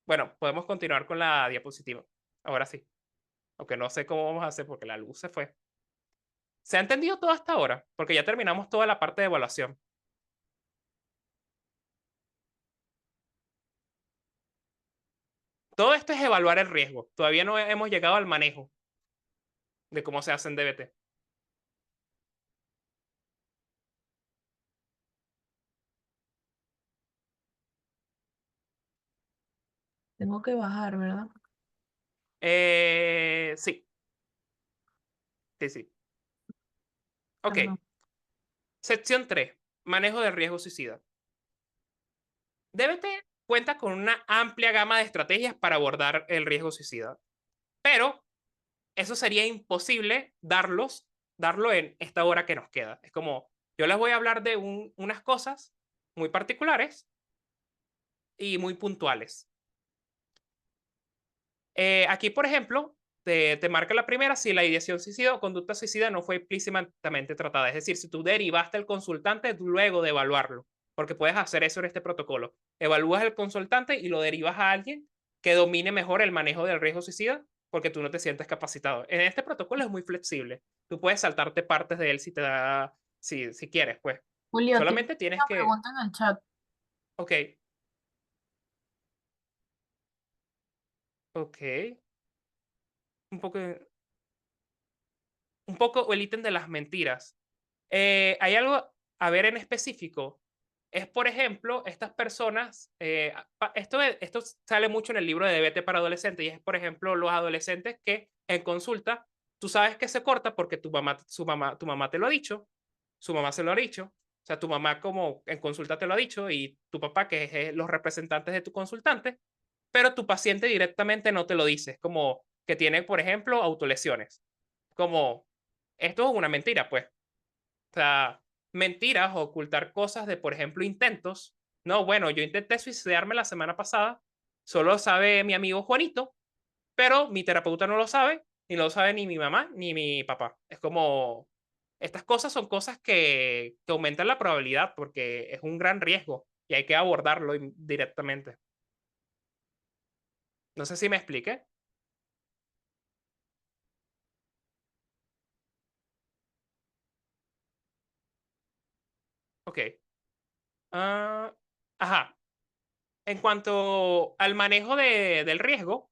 Bueno, podemos continuar con la diapositiva. Ahora sí. Aunque no sé cómo vamos a hacer porque la luz se fue. ¿Se ha entendido todo hasta ahora? Porque ya terminamos toda la parte de evaluación. Todo esto es evaluar el riesgo. Todavía no hemos llegado al manejo de cómo se hace en DBT. Tengo que bajar, ¿verdad? Sí, sí, sí. Ok. Perdón. Sección 3. Manejo del riesgo suicida. DBT cuenta con una amplia gama de estrategias para abordar el riesgo suicida. Pero eso sería imposible darlo en esta hora que nos queda. Es como, yo les voy a hablar de unas cosas muy particulares y muy puntuales. Aquí, por ejemplo, te marca la primera si la ideación suicida o conducta suicida no fue explícitamente tratada. Es decir, si tú derivaste al consultante luego de evaluarlo, porque puedes hacer eso en este protocolo. Evalúas el consultante y lo derivas a alguien que domine mejor el manejo del riesgo suicida porque tú no te sientes capacitado. En este protocolo es muy flexible. Tú puedes saltarte partes de él si te da, si quieres, pues. Julio, tienes Solamente tienes una que, pregunta en el chat. ok, ok, un poco, el ítem de las mentiras. Hay algo a ver en específico. Es, por ejemplo, estas personas, esto sale mucho en el libro de DBT para adolescentes, y es, por ejemplo, los adolescentes que en consulta, tú sabes que se corta porque tu mamá te lo ha dicho, su mamá se lo ha dicho, o sea, tu mamá como en consulta te lo ha dicho, y tu papá, que es los representantes de tu consultante, pero tu paciente directamente no te lo dice. Es como que tiene, por ejemplo, autolesiones. Como, esto es una mentira, pues. O sea, mentiras o ocultar cosas de, por ejemplo, intentos. No, bueno, yo intenté suicidarme la semana pasada, solo sabe mi amigo Juanito, pero mi terapeuta no lo sabe, ni lo sabe ni mi mamá ni mi papá. Es como, estas cosas son cosas que aumentan la probabilidad porque es un gran riesgo y hay que abordarlo directamente. No sé si me expliqué. Ok. Ah, ajá. En cuanto al manejo del riesgo,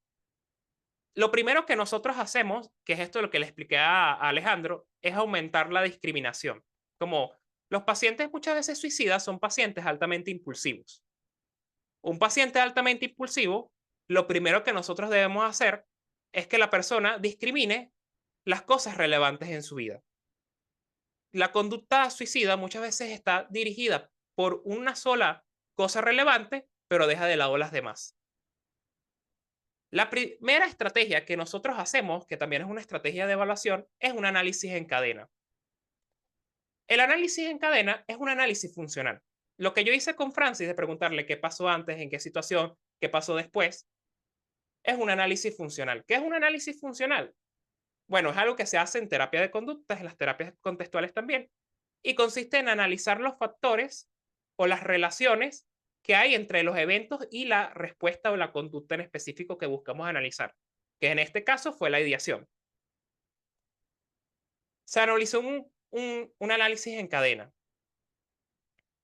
lo primero que nosotros hacemos, que es esto lo que le expliqué a Alejandro, es aumentar la discriminación. Como los pacientes muchas veces suicidas son pacientes altamente impulsivos. Un paciente altamente impulsivo, lo primero que nosotros debemos hacer es que la persona discrimine las cosas relevantes en su vida. La conducta suicida muchas veces está dirigida por una sola cosa relevante, pero deja de lado las demás. La primera estrategia que nosotros hacemos, que también es una estrategia de evaluación, es un análisis en cadena. El análisis en cadena es un análisis funcional. Lo que yo hice con Francis de preguntarle qué pasó antes, en qué situación, qué pasó después, es un análisis funcional. ¿Qué es un análisis funcional? Bueno, es algo que se hace en terapia de conductas, en las terapias contextuales también, y consiste en analizar los factores o las relaciones que hay entre los eventos y la respuesta o la conducta en específico que buscamos analizar, que en este caso fue la ideación. Se analizó un análisis en cadena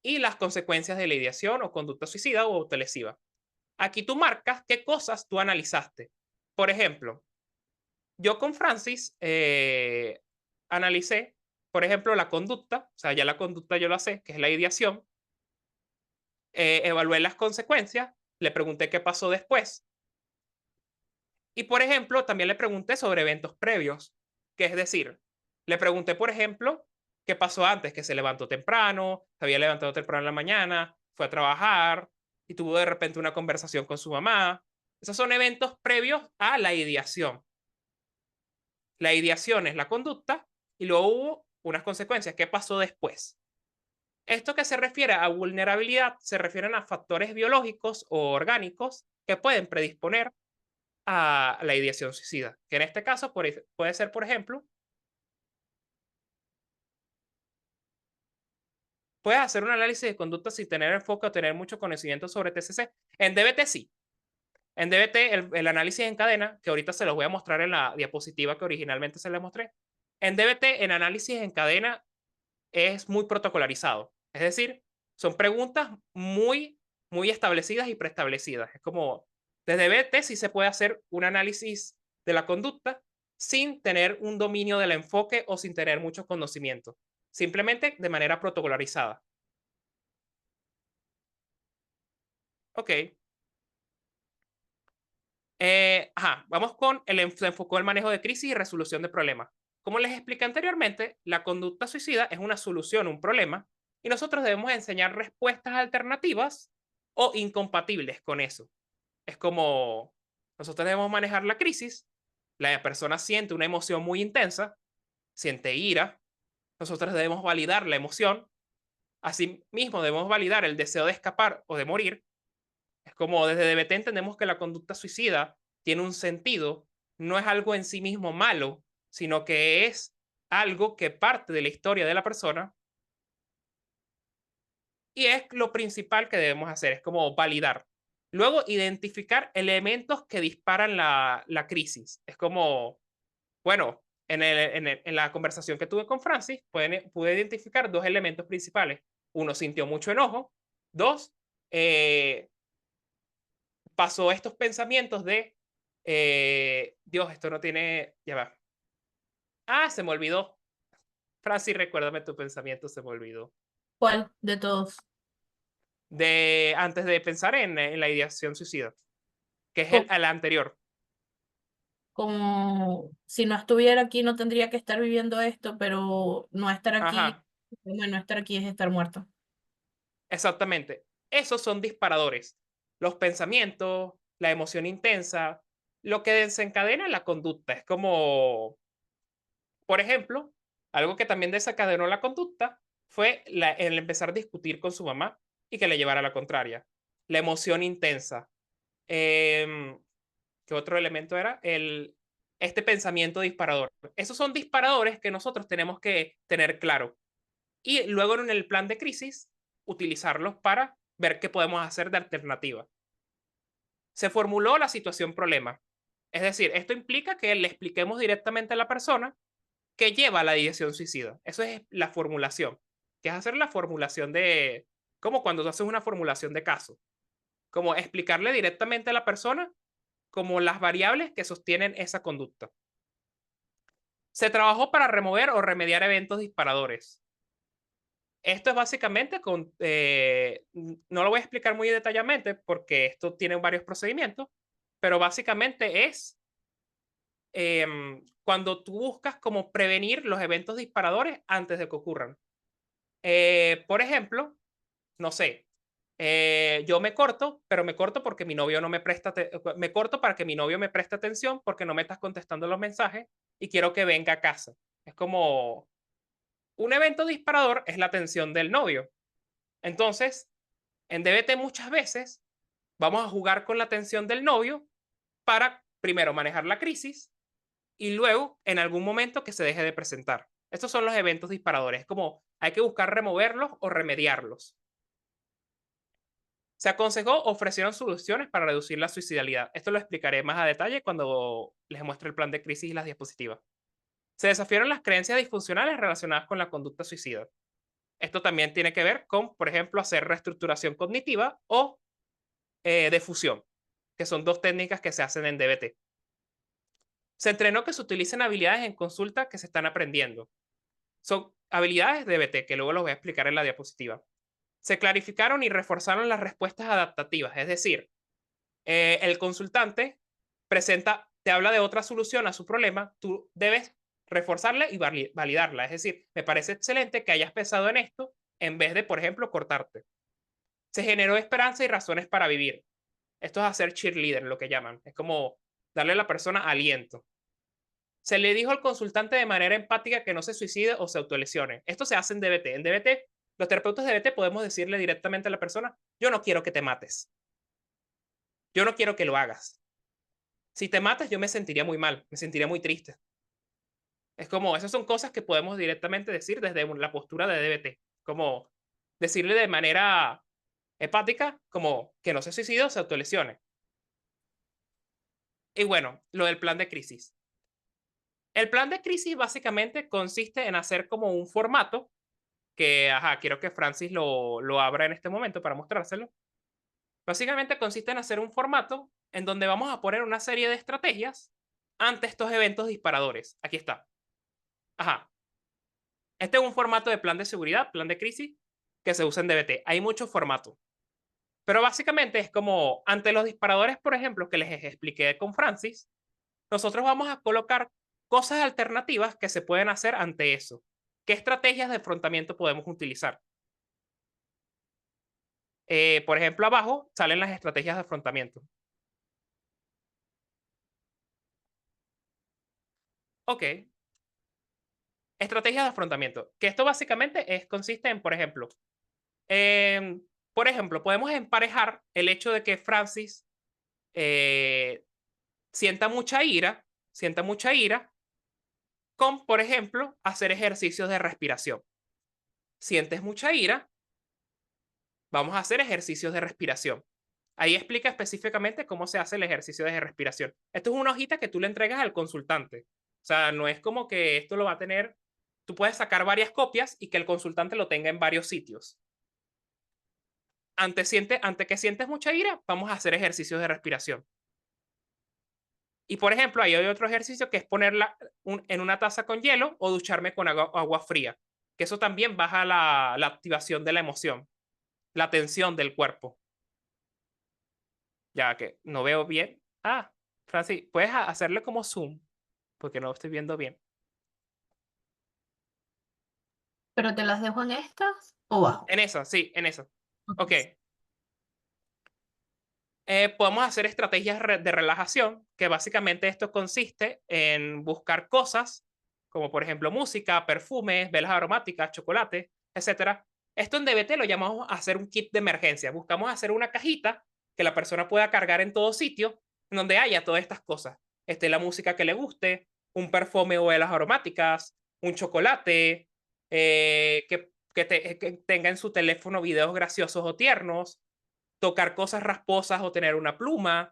y las consecuencias de la ideación o conducta suicida o autolesiva. Aquí tú marcas qué cosas tú analizaste. Por ejemplo, yo con Francis analicé, por ejemplo, la conducta, o sea, ya la conducta yo la sé, que es la ideación. Evalué las consecuencias, le pregunté qué pasó después. Y, por ejemplo, también le pregunté sobre eventos previos, que es decir, le pregunté, por ejemplo, qué pasó antes, que se levantó temprano, se había levantado temprano en la mañana, fue a trabajar y tuvo de repente una conversación con su mamá. Esos son eventos previos a la ideación. La ideación es la conducta y luego hubo unas consecuencias. ¿Qué pasó después? Esto que se refiere a vulnerabilidad se refieren a factores biológicos o orgánicos que pueden predisponer a la ideación suicida, que en este caso puede ser, por ejemplo, puedes hacer un análisis de conducta sin tener enfoque o tener mucho conocimiento sobre TCC. En DBT sí. En DBT, el análisis en cadena, que ahorita se los voy a mostrar en la diapositiva que originalmente se les mostré. En DBT, en análisis en cadena es muy protocolarizado. Es decir, son preguntas muy establecidas y preestablecidas. Es como, desde BT sí se puede hacer un análisis de la conducta sin tener un dominio del enfoque o sin tener mucho conocimiento. Simplemente de manera protocolarizada. Ok. Vamos con se enfocó el manejo de crisis y resolución de problemas. Como les expliqué anteriormente, la conducta suicida es una solución a un problema y nosotros debemos enseñar respuestas alternativas o incompatibles con eso. Es como nosotros debemos manejar la crisis, la persona siente una emoción muy intensa, siente ira, nosotros debemos validar la emoción, asimismo debemos validar el deseo de escapar o de morir. Es como desde DBT entendemos que la conducta suicida tiene un sentido, no es algo en sí mismo malo, sino que es algo que parte de la historia de la persona y es lo principal que debemos hacer, es como validar. Luego, identificar elementos que disparan la crisis. Es como, bueno, en la conversación que tuve con Francis, pude identificar dos elementos principales. Uno, sintió mucho enojo. Dos, pasó estos pensamientos de, Dios, esto no tiene, ya va. Se me olvidó. Francis, recuérdame tu pensamiento, se me olvidó. ¿Cuál de todos? Antes de pensar en la ideación suicida, que es Co- el anterior. Como si no estuviera aquí no tendría que estar viviendo esto, pero no estar aquí, Ajá, bueno, no estar aquí es estar muerto. exactamente. Esos son disparadores. Los pensamientos, la emoción intensa, lo que desencadena la conducta. Es como, por ejemplo, algo que también desencadenó la conducta fue el empezar a discutir con su mamá y que le llevara a la contraria. La emoción intensa. ¿Qué otro elemento era? Este pensamiento disparador. Esos son disparadores que nosotros tenemos que tener claro. Y luego en el plan de crisis, utilizarlos para ver qué podemos hacer de alternativa. Se formuló la situación problema. Es decir, esto implica que le expliquemos directamente a la persona que lleva a la ideación suicida. Eso es la formulación. que es hacer la formulación de, como cuando tú haces una formulación de caso, como explicarle directamente a la persona como las variables que sostienen esa conducta. Se trabajó para remover o remediar eventos disparadores. Esto es básicamente no lo voy a explicar muy detalladamente porque esto tiene varios procedimientos, pero básicamente es cuando tú buscas como prevenir los eventos disparadores antes de que ocurran. Por ejemplo, no sé, yo me corto, pero me corto porque mi novio no me presta, me corto para que mi novio me preste atención porque no me estás contestando los mensajes y quiero que venga a casa. Es como un evento disparador es la atención del novio. Entonces, en DBT muchas veces vamos a jugar con la atención del novio para primero manejar la crisis y luego en algún momento que se deje de presentar. Estos son los eventos disparadores. Es como hay que buscar removerlos o remediarlos. Se aconsejó, ofrecieron soluciones para reducir la suicidalidad. Esto lo explicaré más a detalle cuando les muestre el plan de crisis y las diapositivas. Se desafiaron las creencias disfuncionales relacionadas con la conducta suicida. Esto también tiene que ver con, por ejemplo, hacer reestructuración cognitiva o defusión, que son dos técnicas que se hacen en DBT. Se entrenó que se utilicen habilidades en consulta que se están aprendiendo. Son habilidades de DBT, que luego los voy a explicar en la diapositiva. Se clarificaron y reforzaron las respuestas adaptativas, es decir, el consultante te habla de otra solución a su problema, tú debes reforzarla y validarla. Es decir, me parece excelente que hayas pensado en esto en vez de, por ejemplo, cortarte. Se generó esperanza y razones para vivir. Esto es hacer cheerleader, lo que llaman. Es como darle a la persona aliento. Se le dijo al consultante de manera empática que no se suicide o se autolesione. Esto se hace en DBT. En DBT, los terapeutas de DBT podemos decirle directamente a la persona, yo no quiero que te mates. Yo no quiero que lo hagas. Si te matas, yo me sentiría muy mal, me sentiría muy triste. Es como, esas son cosas que podemos directamente decir desde la postura de DBT. Como decirle de manera hepática, como que no se suicide o se autolesione. Y bueno, lo del plan de crisis. El plan de crisis básicamente consiste en hacer como un formato que, quiero que Francis lo abra en este momento para mostrárselo. Básicamente consiste en hacer un formato en donde vamos a poner una serie de estrategias ante estos eventos disparadores. Aquí está. Este es un formato de plan de seguridad, plan de crisis, que se usa en DBT. Hay muchos formatos. Pero básicamente es como ante los disparadores, por ejemplo, que les expliqué con Francis, nosotros vamos a colocar cosas alternativas que se pueden hacer ante eso. ¿Qué estrategias de afrontamiento podemos utilizar? Por ejemplo, abajo salen las estrategias de afrontamiento. Ok. Estrategias de afrontamiento. Que esto básicamente consiste en, por ejemplo, podemos emparejar el hecho de que Francis sienta mucha ira con, por ejemplo, hacer ejercicios de respiración. Sientes mucha ira, vamos a hacer ejercicios de respiración. Ahí explica específicamente cómo se hace el ejercicio de respiración. Esto es una hojita que tú le entregas al consultante. O sea, no es como que esto lo va a tener, tú puedes sacar varias copias y que el consultante lo tenga en varios sitios. Ante que sientes mucha ira, vamos a hacer ejercicios de respiración. Y por ejemplo, ahí hay otro ejercicio que es ponerla en una taza con hielo o ducharme con agua fría, que eso también baja la activación de la emoción, la tensión del cuerpo. Ya que no veo bien. Francis, ¿puedes hacerle como zoom? Porque no estoy viendo bien. ¿Pero te las dejo en estas o bajo? En esa, sí, en esa. Ok. Ok. Podemos hacer estrategias de relajación, que básicamente esto consiste en buscar cosas, como por ejemplo música, perfumes, velas aromáticas, chocolate, etc. Esto en DBT lo llamamos hacer un kit de emergencia. Buscamos hacer una cajita que la persona pueda cargar en todo sitio, en donde haya todas estas cosas. La música que le guste, un perfume o velas aromáticas, un chocolate, que tenga en su teléfono videos graciosos o tiernos, tocar cosas rasposas o tener una pluma,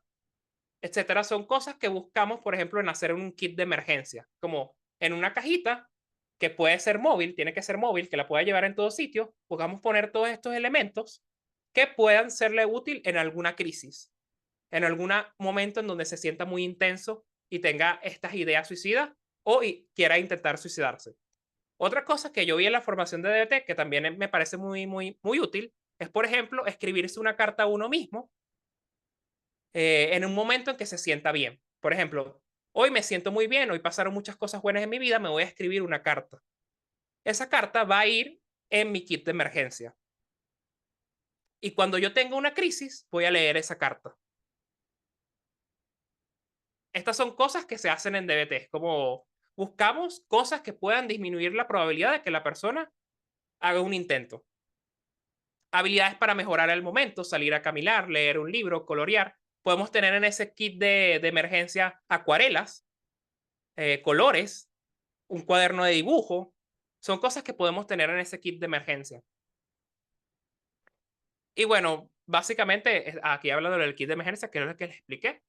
etcétera, son cosas que buscamos, por ejemplo, en hacer un kit de emergencia, como en una cajita que puede ser móvil, tiene que ser móvil, que la pueda llevar en todo sitio, podamos poner todos estos elementos que puedan serle útil en alguna crisis, en algún momento en donde se sienta muy intenso y tenga estas ideas suicidas o quiera intentar suicidarse. Otra cosa que yo vi en la formación de DBT que también me parece muy útil es, por ejemplo, escribirse una carta a uno mismo en un momento en que se sienta bien. Por ejemplo, hoy me siento muy bien, hoy pasaron muchas cosas buenas en mi vida, me voy a escribir una carta. Esa carta va a ir en mi kit de emergencia. Y cuando yo tenga una crisis, voy a leer esa carta. Estas son cosas que se hacen en DBT. Es como buscamos cosas que puedan disminuir la probabilidad de que la persona haga un intento. Habilidades para mejorar el momento, salir a caminar, leer un libro, colorear. Podemos tener en ese kit de emergencia acuarelas, colores, un cuaderno de dibujo. Son cosas que podemos tener en ese kit de emergencia. Y bueno, básicamente aquí hablando del kit de emergencia, que es lo que les expliqué.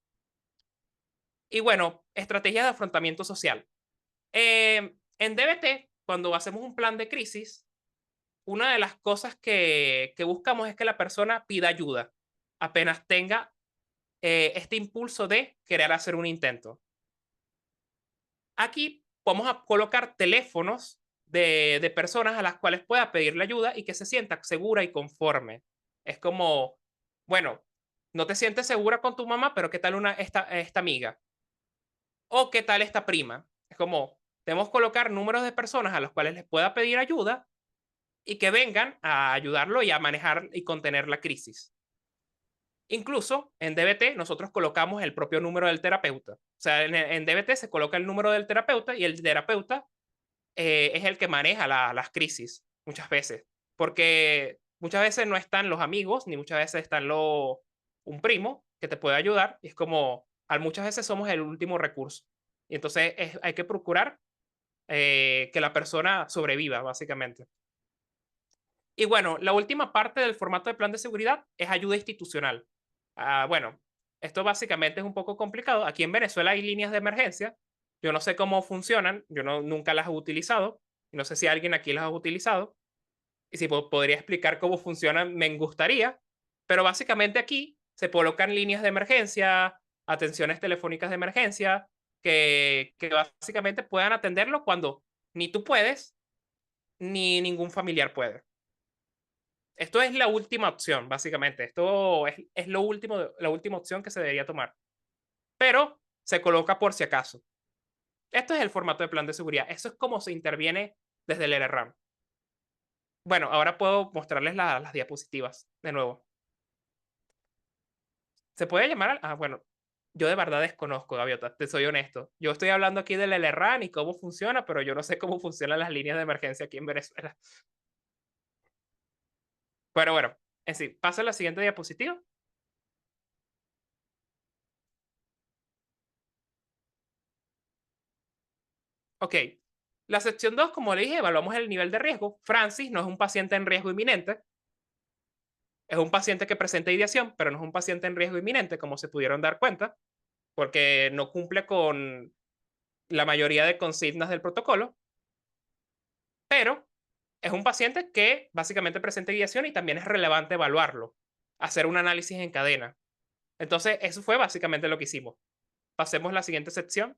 Y bueno, estrategias de afrontamiento social. En DBT, cuando hacemos un plan de crisis, una de las cosas que buscamos es que la persona pida ayuda apenas tenga este impulso de querer hacer un intento. Aquí vamos a colocar teléfonos de personas a las cuales pueda pedirle ayuda y que se sienta segura y conforme. Es como, bueno, no te sientes segura con tu mamá, pero ¿qué tal esta amiga? ¿O qué tal esta prima? Es como, debemos colocar números de personas a las cuales les pueda pedir ayuda y que vengan a ayudarlo y a manejar y contener la crisis. Incluso en DBT nosotros colocamos el propio número del terapeuta. O sea, en DBT se coloca el número del terapeuta y el terapeuta es el que maneja las crisis muchas veces. Porque muchas veces no están los amigos, ni muchas veces están un primo que te puede ayudar. Y es como, muchas veces somos el último recurso. Y entonces hay que procurar que la persona sobreviva, básicamente. Y bueno, la última parte del formato de plan de seguridad es ayuda institucional. Bueno, esto básicamente es un poco complicado. Aquí en Venezuela hay líneas de emergencia. Yo no sé cómo funcionan, yo nunca las he utilizado. No sé si alguien aquí las ha utilizado. Y si podría explicar cómo funcionan, me gustaría. Pero básicamente aquí se colocan líneas de emergencia, atenciones telefónicas de emergencia, que básicamente puedan atenderlo cuando ni tú puedes, ni ningún familiar puede. Esto es la última opción, básicamente. Esto es lo último, la última opción que se debería tomar. Pero se coloca por si acaso. Esto es el formato de plan de seguridad. Eso es como se interviene desde el LRAM. Bueno, ahora puedo mostrarles las diapositivas de nuevo. ¿Se puede llamar? Bueno, yo de verdad desconozco, Gaviota, te soy honesto. Yo estoy hablando aquí del LRAM y cómo funciona, pero yo no sé cómo funcionan las líneas de emergencia aquí en Venezuela. Pero bueno, en sí, pasa a la siguiente diapositiva. Ok, la sección 2, como le dije, evaluamos el nivel de riesgo. Francis no es un paciente en riesgo inminente. Es un paciente que presenta ideación, pero no es un paciente en riesgo inminente, como se pudieron dar cuenta, porque no cumple con la mayoría de consignas del protocolo. Pero es un paciente que básicamente presenta ideación y también es relevante evaluarlo, hacer un análisis en cadena. Entonces, eso fue básicamente lo que hicimos. Pasemos a la siguiente sección.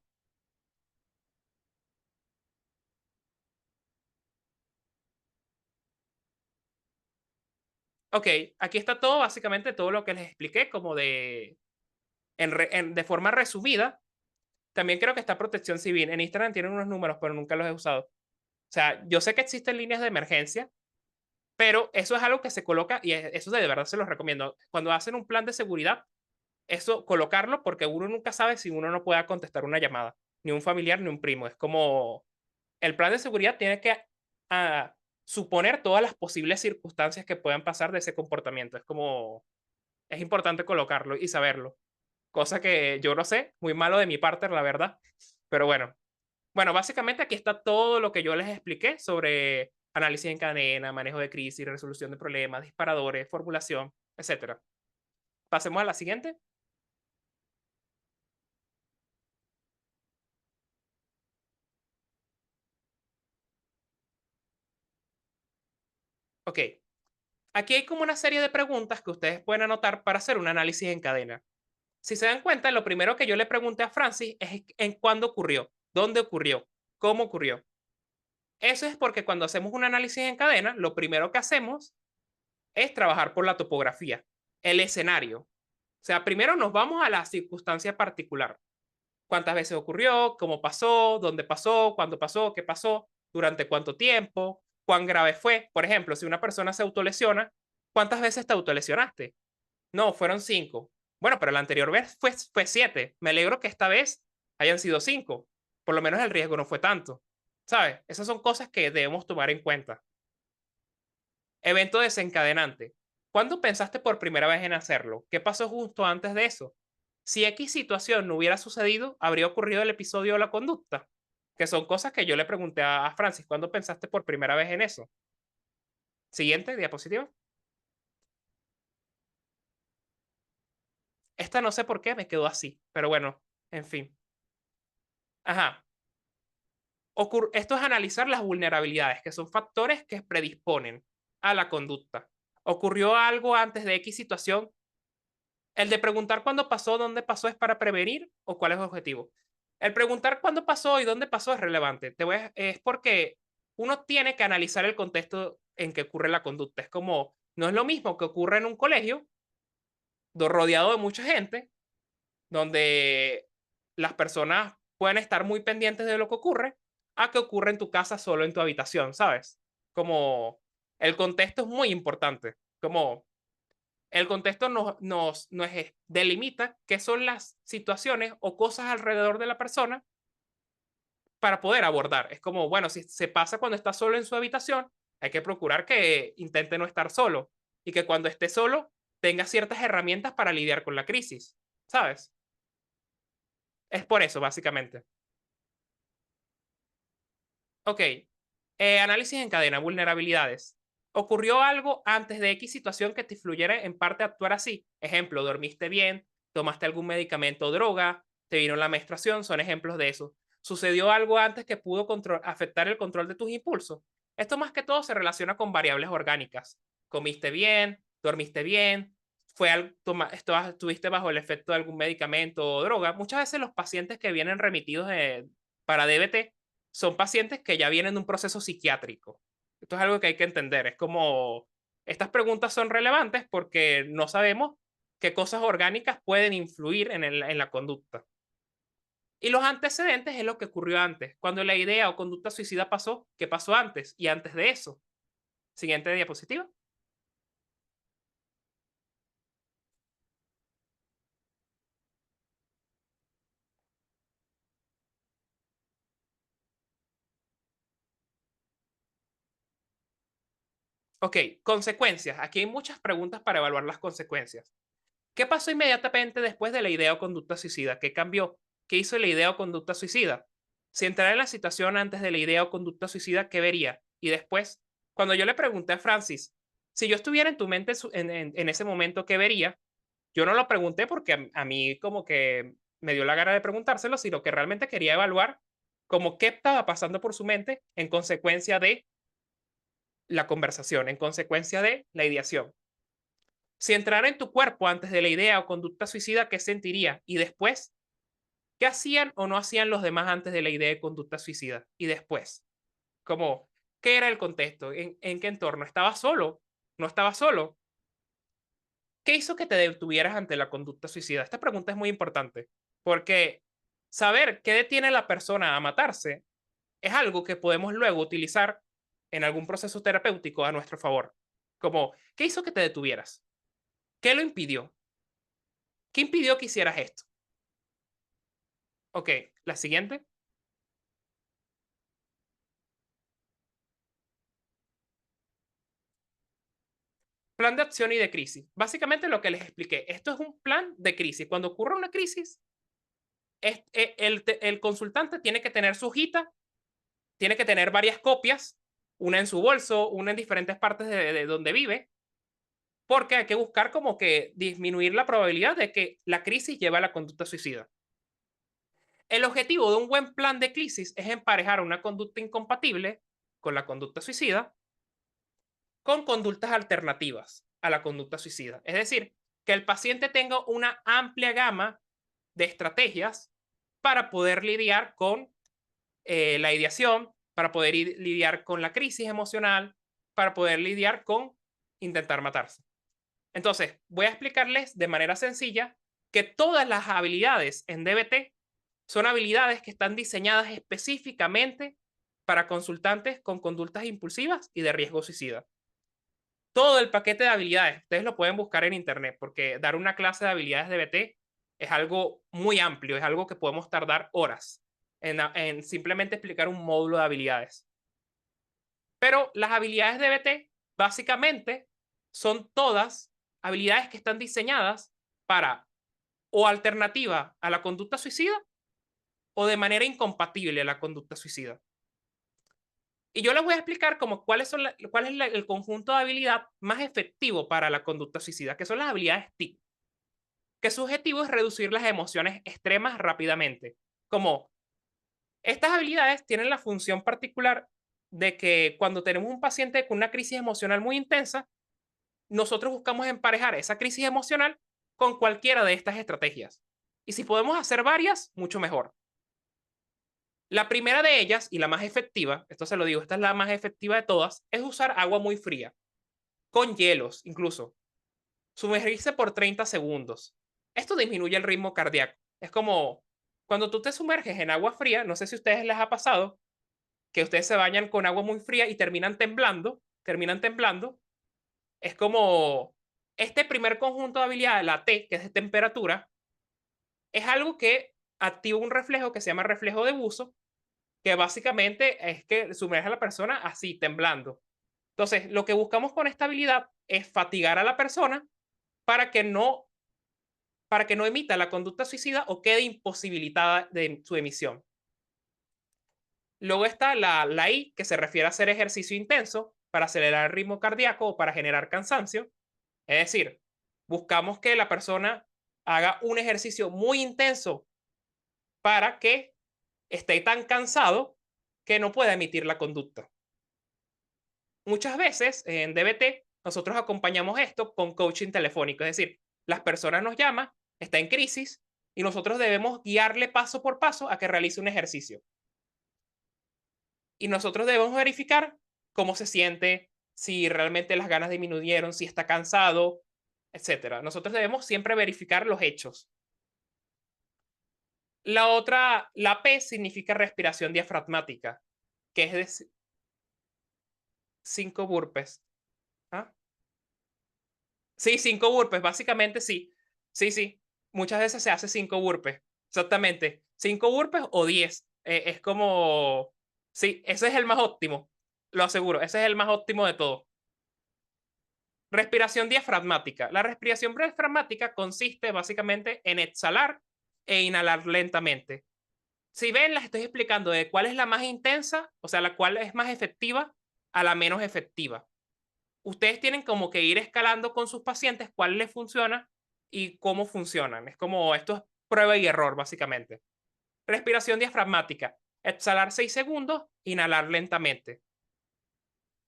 Ok, aquí está todo, básicamente todo lo que les expliqué, como de forma resumida. También creo que está protección civil. En Instagram tienen unos números, pero nunca los he usado. O sea, yo sé que existen líneas de emergencia, pero eso es algo que se coloca y eso de verdad se los recomiendo. Cuando hacen un plan de seguridad, eso colocarlo porque uno nunca sabe si uno no pueda contestar una llamada, ni un familiar ni un primo. Es como el plan de seguridad tiene que suponer todas las posibles circunstancias que puedan pasar de ese comportamiento. Es como, es importante colocarlo y saberlo. Cosa que yo no sé, muy malo de mi parte, la verdad. Pero bueno. Bueno, básicamente aquí está todo lo que yo les expliqué sobre análisis en cadena, manejo de crisis, resolución de problemas, disparadores, formulación, etcétera. Pasemos a la siguiente. Ok, aquí hay como una serie de preguntas que ustedes pueden anotar para hacer un análisis en cadena. Si se dan cuenta, lo primero que yo le pregunté a Francis es en cuándo ocurrió, dónde ocurrió, cómo ocurrió. Eso es porque cuando hacemos un análisis en cadena, lo primero que hacemos es trabajar por la topografía, el escenario. O sea, primero nos vamos a la circunstancia particular. ¿Cuántas veces ocurrió? ¿Cómo pasó? ¿Dónde pasó? ¿Cuándo pasó? ¿Qué pasó? ¿Durante cuánto tiempo? ¿Cuán grave fue? Por ejemplo, si una persona se autolesiona, ¿cuántas veces te autolesionaste? No, fueron 5. Bueno, pero la anterior vez fue 7. Me alegro que esta vez hayan sido 5. Por lo menos el riesgo no fue tanto. ¿Sabes? Esas son cosas que debemos tomar en cuenta. Evento desencadenante. ¿Cuándo pensaste por primera vez en hacerlo? ¿Qué pasó justo antes de eso? Si X situación no hubiera sucedido, habría ocurrido el episodio de la conducta. Que son cosas que yo le pregunté a Francis. ¿Cuándo pensaste por primera vez en eso? Siguiente diapositiva. Esta no sé por qué me quedó así, pero bueno, en fin. Ajá. Esto es analizar las vulnerabilidades, que son factores que predisponen a la conducta. ¿Ocurrió algo antes de X situación? El de preguntar cuándo pasó, dónde pasó, ¿es para prevenir o cuál es el objetivo? El preguntar cuándo pasó y dónde pasó es relevante. Es porque uno tiene que analizar el contexto en que ocurre la conducta. Es como, no es lo mismo que ocurre en un colegio rodeado de mucha gente, donde las personas pueden estar muy pendientes de lo que ocurre, a que ocurre en tu casa solo en tu habitación, ¿sabes? Como el contexto es muy importante. Como el contexto nos delimita qué son las situaciones o cosas alrededor de la persona para poder abordar. Es como, bueno, si se pasa cuando está solo en su habitación, hay que procurar que intente no estar solo y que cuando esté solo tenga ciertas herramientas para lidiar con la crisis, ¿sabes? Es por eso, básicamente. Ok. Análisis en cadena, vulnerabilidades. ¿Ocurrió algo antes de X situación que te influyera en parte a actuar así? Ejemplo, dormiste bien, tomaste algún medicamento o droga, te vino la menstruación, son ejemplos de eso. ¿Sucedió algo antes que pudo afectar el control de tus impulsos? Esto más que todo se relaciona con variables orgánicas. ¿Comiste bien? ¿Dormiste bien? ¿Estuviste bajo el efecto de algún medicamento o droga? Muchas veces los pacientes que vienen remitidos para DBT son pacientes que ya vienen de un proceso psiquiátrico. Esto es algo que hay que entender. Es como, estas preguntas son relevantes porque no sabemos qué cosas orgánicas pueden influir en la conducta. Y los antecedentes es lo que ocurrió antes. Cuando la idea o conducta suicida pasó, ¿qué pasó antes? Y antes de eso. Siguiente diapositiva. Ok, consecuencias. Aquí hay muchas preguntas para evaluar las consecuencias. ¿Qué pasó inmediatamente después de la idea o conducta suicida? ¿Qué cambió? ¿Qué hizo la idea o conducta suicida? Si entrara en la situación antes de la idea o conducta suicida, ¿qué vería? Y después, cuando yo le pregunté a Francis, si yo estuviera en tu mente en ese momento, ¿qué vería? Yo no lo pregunté porque a mí como que me dio la gana de preguntárselo, sino que realmente quería evaluar como qué estaba pasando por su mente en consecuencia de la conversación, en consecuencia de la ideación. Si entrara en tu cuerpo antes de la idea o conducta suicida, ¿qué sentiría? Y después, ¿qué hacían o no hacían los demás antes de la idea de conducta suicida? Y después, como, ¿qué era el contexto? ¿En qué entorno? ¿Estaba solo? ¿No estaba solo? ¿Qué hizo que te detuvieras ante la conducta suicida? Esta pregunta es muy importante porque saber qué detiene a la persona a matarse es algo que podemos luego utilizar en algún proceso terapéutico a nuestro favor. Como, ¿qué hizo que te detuvieras? ¿Qué lo impidió? ¿Qué impidió que hicieras esto? Ok, la siguiente. Plan de acción y de crisis. Básicamente lo que les expliqué. Esto es un plan de crisis. Cuando ocurre una crisis, el consultante tiene que tener su hojita, tiene que tener varias copias, una en su bolso, una en diferentes partes de donde vive, porque hay que buscar como que disminuir la probabilidad de que la crisis lleve a la conducta suicida. El objetivo de un buen plan de crisis es emparejar una conducta incompatible con la conducta suicida con conductas alternativas a la conducta suicida. Es decir, que el paciente tenga una amplia gama de estrategias para poder lidiar con la ideación, para poder lidiar con la crisis emocional, para poder lidiar con intentar matarse. Entonces, voy a explicarles de manera sencilla que todas las habilidades en DBT son habilidades que están diseñadas específicamente para consultantes con conductas impulsivas y de riesgo suicida. Todo el paquete de habilidades, ustedes lo pueden buscar en internet, porque dar una clase de habilidades DBT es algo muy amplio, es algo que podemos tardar horas en simplemente explicar un módulo de habilidades. Pero las habilidades DBT básicamente son todas habilidades que están diseñadas para o alternativa a la conducta suicida o de manera incompatible a la conducta suicida. Y yo les voy a explicar como cuál es el conjunto de habilidad más efectivo para la conducta suicida, que son las habilidades TIC, que su objetivo es reducir las emociones extremas rápidamente. Como estas habilidades tienen la función particular de que cuando tenemos un paciente con una crisis emocional muy intensa, nosotros buscamos emparejar esa crisis emocional con cualquiera de estas estrategias. Y si podemos hacer varias, mucho mejor. La primera de ellas, y la más efectiva, esto se lo digo, esta es la más efectiva de todas, es usar agua muy fría, con hielos incluso. Sumergirse por 30 segundos. Esto disminuye el ritmo cardíaco. Es como cuando tú te sumerges en agua fría, no sé si a ustedes les ha pasado, que ustedes se bañan con agua muy fría y terminan temblando. Es como este primer conjunto de habilidades, la T, que es de temperatura, es algo que activa un reflejo que se llama reflejo de buzo, que básicamente es que sumerge a la persona así, temblando. Entonces, lo que buscamos con esta habilidad es fatigar a la persona para que no emita la conducta suicida o quede imposibilitada de su emisión. Luego está la I, que se refiere a hacer ejercicio intenso para acelerar el ritmo cardíaco o para generar cansancio. Es decir, buscamos que la persona haga un ejercicio muy intenso para que esté tan cansado que no pueda emitir la conducta. Muchas veces en DBT nosotros acompañamos esto con coaching telefónico, es decir, las personas nos llaman, está en crisis y nosotros debemos guiarle paso por paso a que realice un ejercicio. Y nosotros debemos verificar cómo se siente, si realmente las ganas disminuyeron, si está cansado, etc. Nosotros debemos siempre verificar los hechos. La otra, la P, significa respiración diafragmática, que es de 5 burpees. ¿Ah? Sí, 5 burpees, básicamente sí. Sí, sí. Muchas veces se hace 5 burpees. Exactamente. 5 burpees o 10. Es como... Sí, ese es el más óptimo. Lo aseguro, ese es el más óptimo de todo. Respiración diafragmática. La respiración diafragmática consiste básicamente en exhalar e inhalar lentamente. Si ven, las estoy explicando de cuál es la más intensa, o sea, la cual es más efectiva a la menos efectiva. Ustedes tienen como que ir escalando con sus pacientes cuál les funciona y cómo funcionan. Es como esto es prueba y error, básicamente. Respiración diafragmática. Exhalar 6 segundos, inhalar lentamente.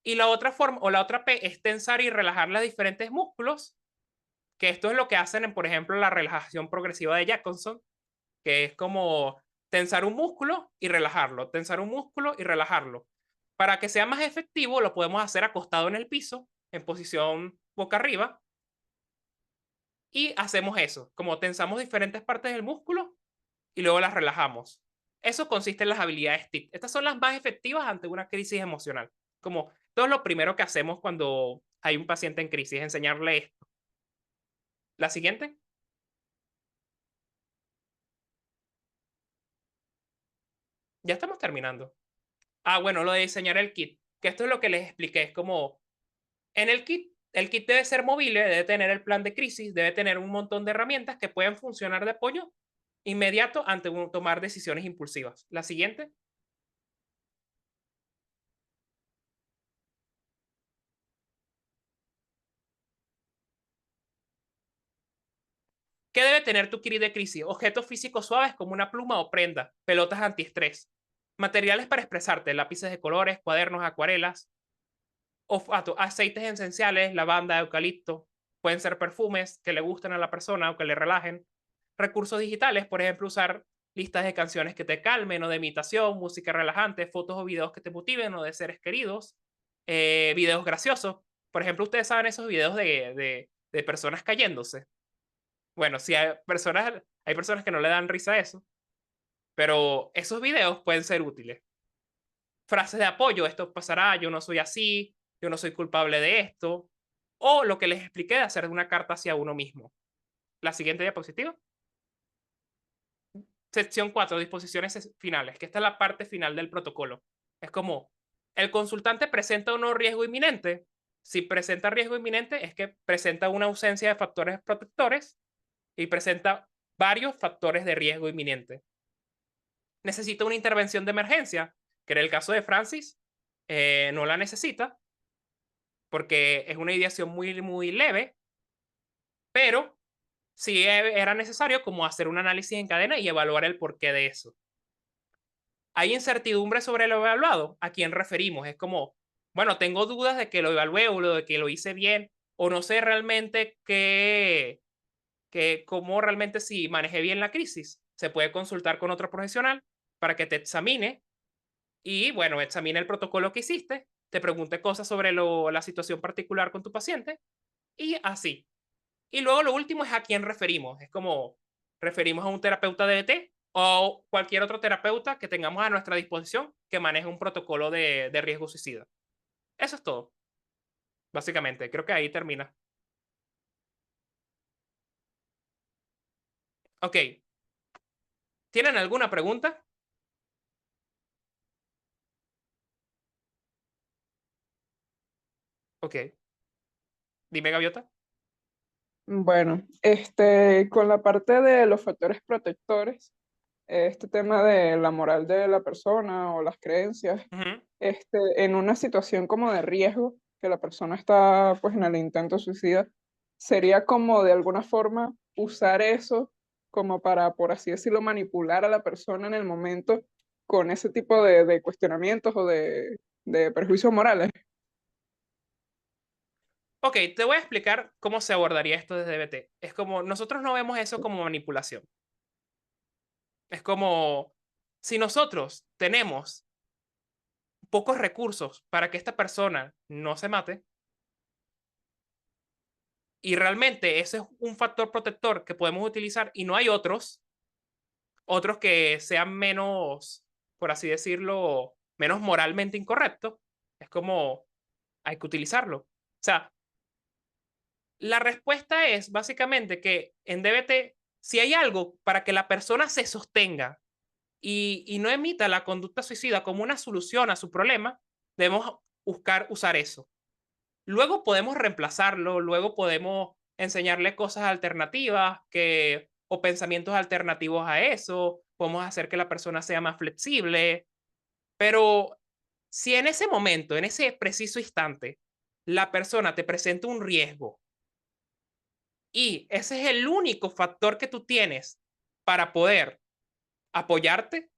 Y la otra forma, o la otra P, es tensar y relajar los diferentes músculos, que esto es lo que hacen en, por ejemplo, la relajación progresiva de Jacobson, que es como tensar un músculo y relajarlo, tensar un músculo y relajarlo. Para que sea más efectivo, lo podemos hacer acostado en el piso, en posición boca arriba, y hacemos eso, como tensamos diferentes partes del músculo y luego las relajamos. Eso consiste en las habilidades TIC. Estas son las más efectivas ante una crisis emocional. Como todo es lo primero que hacemos cuando hay un paciente en crisis, enseñarle esto. La siguiente. Ya estamos terminando. Ah, bueno, lo de diseñar el kit, que esto es lo que les expliqué, es como en el kit debe ser movible, debe tener el plan de crisis, debe tener un montón de herramientas que pueden funcionar de apoyo inmediato ante tomar decisiones impulsivas. La siguiente. ¿Qué debe tener tu kit de crisis? Objetos físicos suaves como una pluma o prenda, pelotas antiestrés, materiales para expresarte, lápices de colores, cuadernos, acuarelas, aceites esenciales, lavanda, eucalipto. Pueden ser perfumes que le gusten a la persona o que le relajen. Recursos digitales, por ejemplo, usar listas de canciones que te calmen o de imitación, música relajante, fotos o videos que te motiven o de seres queridos, videos graciosos. Por ejemplo, ustedes saben esos videos de personas cayéndose. Bueno, si hay personas que no le dan risa a eso, pero esos videos pueden ser útiles. Frases de apoyo, esto pasará, yo no soy así, yo no soy culpable de esto, o lo que les expliqué de hacer una carta hacia uno mismo. La siguiente diapositiva. Sección 4, disposiciones finales, que esta es la parte final del protocolo. Es como, el consultante presenta un riesgo inminente. Si presenta riesgo inminente, es que presenta una ausencia de factores protectores y presenta varios factores de riesgo inminente. Necesita una intervención de emergencia, que en el caso de Francis, no la necesita, porque es una ideación muy, muy leve, pero sí era necesario como hacer un análisis en cadena y evaluar el porqué de eso. Hay incertidumbre sobre lo evaluado. ¿A quién referimos? Es como, bueno, tengo dudas de que lo evalué o de que lo hice bien, o no sé realmente cómo realmente si manejé bien la crisis. Se puede consultar con otro profesional para que te examine y, bueno, examine el protocolo que hiciste, te pregunte cosas sobre la situación particular con tu paciente y así. Y luego lo último es a quién referimos. Es como referimos a un terapeuta DBT o cualquier otro terapeuta que tengamos a nuestra disposición que maneje un protocolo de riesgo suicida. Eso es todo, básicamente. Creo que ahí termina. Ok. ¿Tienen alguna pregunta? Ok. Dime, Gaviota. Bueno, con la parte de los factores protectores, este tema de la moral de la persona o las creencias, Ujú. en una situación como de riesgo, que la persona está pues en el intento suicida, sería como de alguna forma usar eso como para, por así decirlo, manipular a la persona en el momento con ese tipo de cuestionamientos o de prejuicios morales. Ok, te voy a explicar cómo se abordaría esto desde DBT. Es como, nosotros no vemos eso como manipulación. Es como, si nosotros tenemos pocos recursos para que esta persona no se mate, y realmente ese es un factor protector que podemos utilizar y no hay otros que sean menos, por así decirlo, menos moralmente incorrectos, es como hay que utilizarlo. O sea, la respuesta es básicamente que en DBT, si hay algo para que la persona se sostenga y no emita la conducta suicida como una solución a su problema, debemos buscar usar eso. Luego podemos reemplazarlo, luego podemos enseñarle cosas alternativas o pensamientos alternativos a eso, podemos hacer que la persona sea más flexible, pero si en ese momento, en ese preciso instante, la persona te presenta un riesgo y ese es el único factor que tú tienes para poder apoyarte,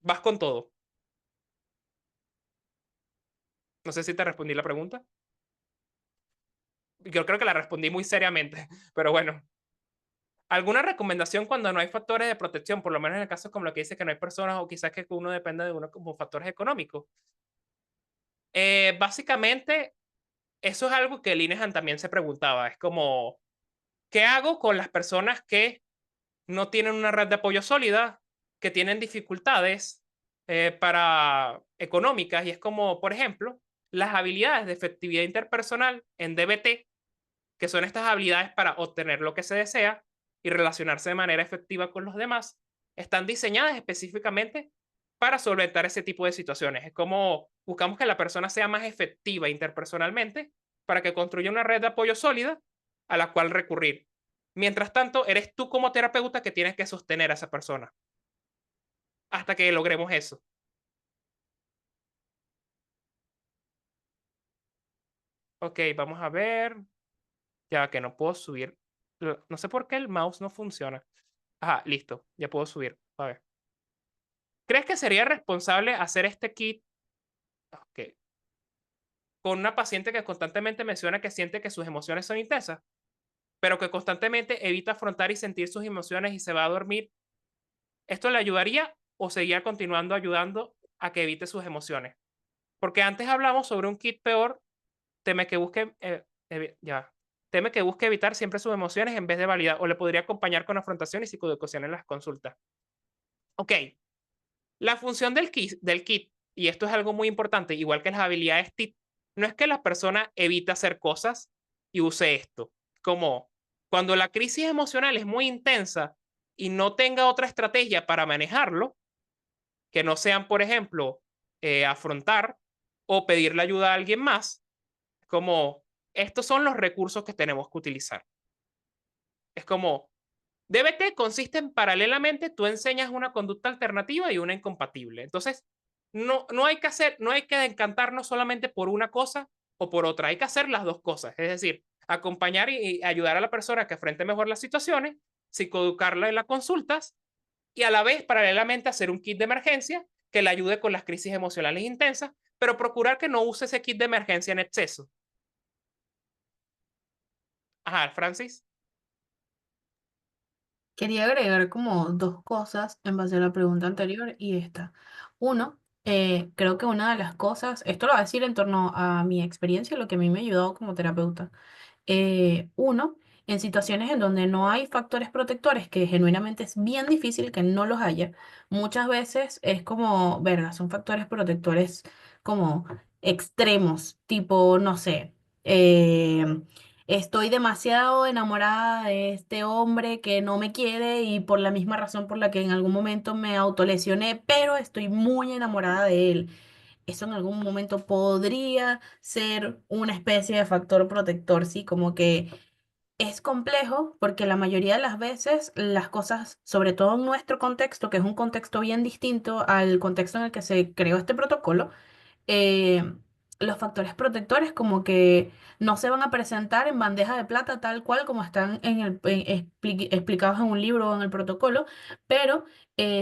vas con todo. No sé si te respondí la pregunta. Yo creo que la respondí muy seriamente, pero bueno. ¿Alguna recomendación cuando no hay factores de protección? Por lo menos en el caso como lo que dice que no hay personas o quizás que uno depende de uno como factores económicos. Básicamente, eso es algo que Linehan también se preguntaba. Es como, ¿qué hago con las personas que no tienen una red de apoyo sólida, que tienen dificultades económicas? Y es como, por ejemplo, las habilidades de efectividad interpersonal en DBT, que son estas habilidades para obtener lo que se desea y relacionarse de manera efectiva con los demás, están diseñadas específicamente para solventar ese tipo de situaciones. Es como buscamos que la persona sea más efectiva interpersonalmente para que construya una red de apoyo sólida a la cual recurrir. Mientras tanto, eres tú como terapeuta que tienes que sostener a esa persona hasta que logremos eso. Ok, vamos a ver. Ya que no puedo subir. No sé por qué el mouse no funciona. Ajá, listo. Ya puedo subir. A ver. ¿Crees que sería responsable hacer este kit? Ok. con una paciente que constantemente menciona que siente que sus emociones son intensas, pero que constantemente evita afrontar y sentir sus emociones y se va a dormir, ¿esto le ayudaría o seguir continuando ayudando a que evite sus emociones? Porque antes hablamos sobre un kit peor, teme que busque, ya, teme que busque evitar siempre sus emociones en vez de validar, o le podría acompañar con afrontación y psicoeducación en las consultas. Ok, la función del kit, y esto es algo muy importante, igual que las habilidades TIP, no es que la persona evite hacer cosas y use esto. Como cuando la crisis emocional es muy intensa y no tenga otra estrategia para manejarlo, que no sean, por ejemplo, afrontar o pedirle ayuda a alguien más, como estos son los recursos que tenemos que utilizar. Es como, DBT consiste en paralelamente, tú enseñas una conducta alternativa y una incompatible. Entonces, no hay que encantarnos solamente por una cosa o por otra, hay que hacer las dos cosas. Es decir, acompañar y ayudar a la persona a que afronte mejor las situaciones, psicoeducarla en las consultas y a la vez, paralelamente, hacer un kit de emergencia que le ayude con las crisis emocionales intensas, pero procurar que no use ese kit de emergencia en exceso. Ajá, Francis. Quería agregar como dos cosas en base a la pregunta anterior y esta. Uno, creo que una de las cosas, esto lo voy a decir en torno a mi experiencia, lo que a mí me ha ayudado como terapeuta. Uno, en situaciones en donde no hay factores protectores, que genuinamente es bien difícil que no los haya, muchas veces es como, verga, son factores protectores como extremos, tipo, no sé, estoy demasiado enamorada de este hombre que no me quiere y por la misma razón por la que en algún momento me autolesioné, pero estoy muy enamorada de él. Eso en algún momento podría ser una especie de factor protector, ¿sí? Como que es complejo porque la mayoría de las veces las cosas, sobre todo en nuestro contexto, que es un contexto bien distinto al contexto en el que se creó este protocolo, eh, los factores protectores como que no se van a presentar en bandeja de plata tal cual como están explicados en un libro o en el protocolo, pero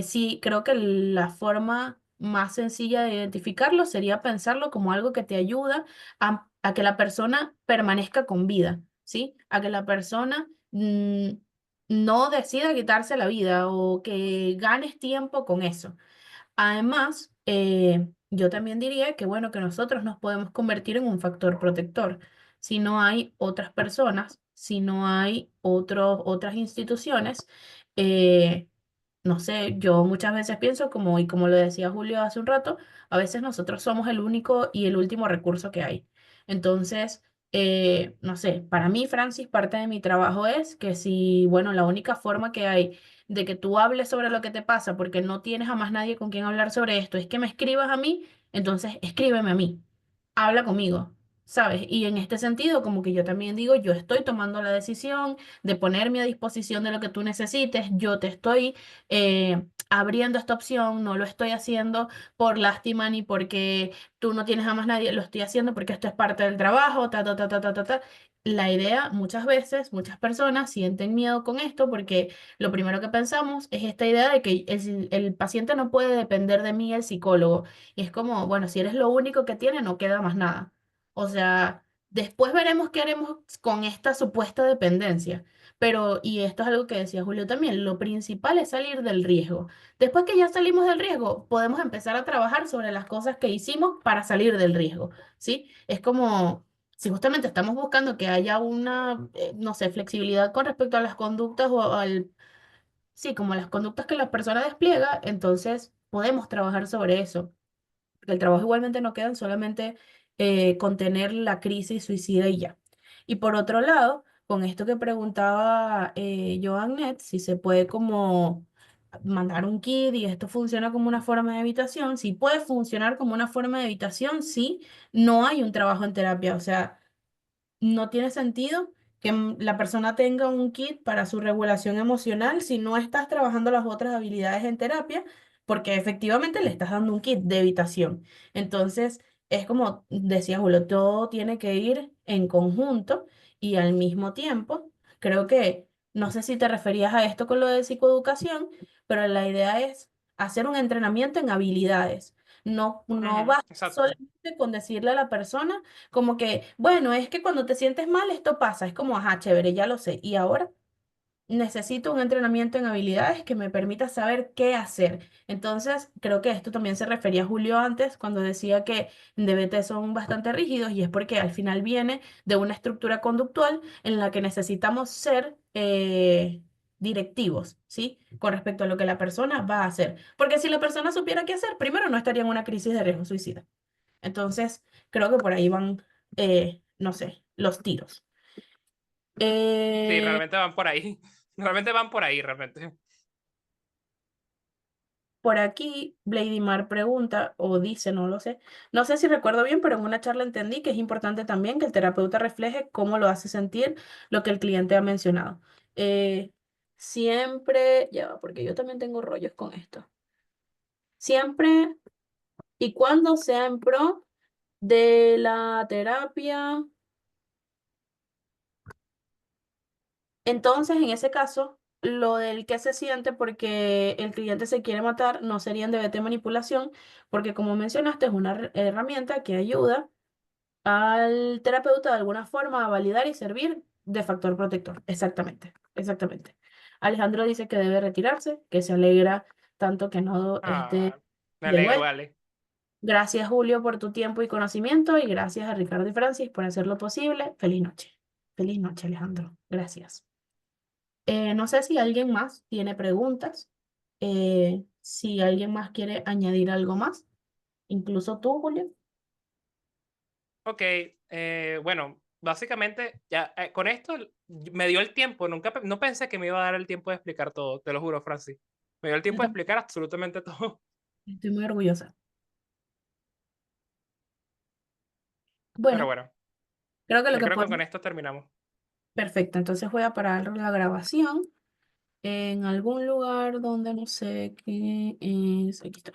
sí creo que la forma más sencilla de identificarlo sería pensarlo como algo que te ayuda a que la persona permanezca con vida, ¿sí? A que la persona no decida quitarse la vida o que ganes tiempo con eso. Además, yo también diría que bueno, que nosotros nos podemos convertir en un factor protector. Si no hay otras personas, si no hay otras instituciones, eh, no sé, yo muchas veces pienso como, y como lo decía Julio hace un rato, a veces nosotros somos el único y el último recurso que hay. Entonces, no sé, para mí, Francis, parte de mi trabajo es que si, bueno, la única forma que hay de que tú hables sobre lo que te pasa, porque no tienes a más nadie con quien hablar sobre esto, es que me escribas a mí, entonces escríbeme a mí, habla conmigo. ¿Sabes? Y en este sentido, como que yo también digo, yo estoy tomando la decisión de ponerme a disposición de lo que tú necesites, yo te estoy abriendo esta opción, no lo estoy haciendo por lástima ni porque tú no tienes a más nadie, lo estoy haciendo porque esto es parte del trabajo, ta, ta, ta, ta, ta, ta, ta. La idea, muchas veces, muchas personas sienten miedo con esto porque lo primero que pensamos es esta idea de que el paciente no puede depender de mí, el psicólogo. Y es como, bueno, si eres lo único que tiene, no queda más nada. O sea, después veremos qué haremos con esta supuesta dependencia. Pero, y esto es algo que decía Julio también, lo principal es salir del riesgo. Después que ya salimos del riesgo, podemos empezar a trabajar sobre las cosas que hicimos para salir del riesgo, ¿sí? Es como si justamente estamos buscando que haya una, no sé, flexibilidad con respecto a las conductas o al, sí, como las conductas que la persona despliega, entonces podemos trabajar sobre eso. Porque el trabajo igualmente no queda en solamente contener la crisis suicida y ya. Y por otro lado, con esto que preguntaba Joannet, si se puede como mandar un kit y esto funciona como una forma de evitación, si puede funcionar como una forma de evitación, sí, no hay un trabajo en terapia, o sea, no tiene sentido que la persona tenga un kit para su regulación emocional si no estás trabajando las otras habilidades en terapia, porque efectivamente le estás dando un kit de evitación. Entonces, es como decía Julio, todo tiene que ir en conjunto y al mismo tiempo, creo que, no sé si te referías a esto con lo de psicoeducación, pero la idea es hacer un entrenamiento en habilidades. No, no Ujú, basta exacto. solamente con decirle a la persona como que, bueno, es que cuando te sientes mal esto pasa. Es como, ajá, chévere, ya lo sé. ¿Y ahora? Necesito un entrenamiento en habilidades que me permita saber qué hacer. Entonces, creo que esto también se refería a Julio antes cuando decía que en DBT son bastante rígidos y es porque al final viene de una estructura conductual en la que necesitamos ser directivos, ¿sí? Con respecto a lo que la persona va a hacer. Porque si la persona supiera qué hacer, primero no estaría en una crisis de riesgo suicida. Entonces, creo que por ahí van, no sé, los tiros. Sí, Eh, realmente van por ahí. Realmente van por ahí, realmente. Por aquí, Mar pregunta o dice, no lo sé, no sé si recuerdo bien, pero en una charla entendí que es importante también que el terapeuta refleje cómo lo hace sentir lo que el cliente ha mencionado. Eh, Siempre, ya va, porque yo también tengo rollos con esto. Siempre y cuando sea en pro de la terapia. Entonces, en ese caso, lo del que se siente porque el cliente se quiere matar no sería en DBT manipulación, porque como mencionaste, es una herramienta que ayuda al terapeuta de alguna forma a validar y servir de factor protector. Exactamente, exactamente. Alejandro dice que debe retirarse, que se alegra tanto que no esté Ah, me de alegro, vuelta. vale. Gracias, Julio, por tu tiempo y conocimiento, y gracias a Ricardo y Francis por hacerlo posible. Feliz noche. Feliz noche, Alejandro. Gracias. No sé si alguien más tiene preguntas, si alguien más quiere añadir algo más, incluso tú, Julio. Ok, bueno, básicamente ya con esto me dio el tiempo, no pensé que me iba a dar el tiempo de explicar todo, te lo juro, Francis. Me dio el Yo tiempo de también explicar absolutamente todo. estoy muy orgullosa. Pero Bueno, bueno, creo que lo yo que creo que con podemos... esto terminamos. Perfecto, entonces voy a parar la grabación en algún lugar donde no sé qué es. Aquí está.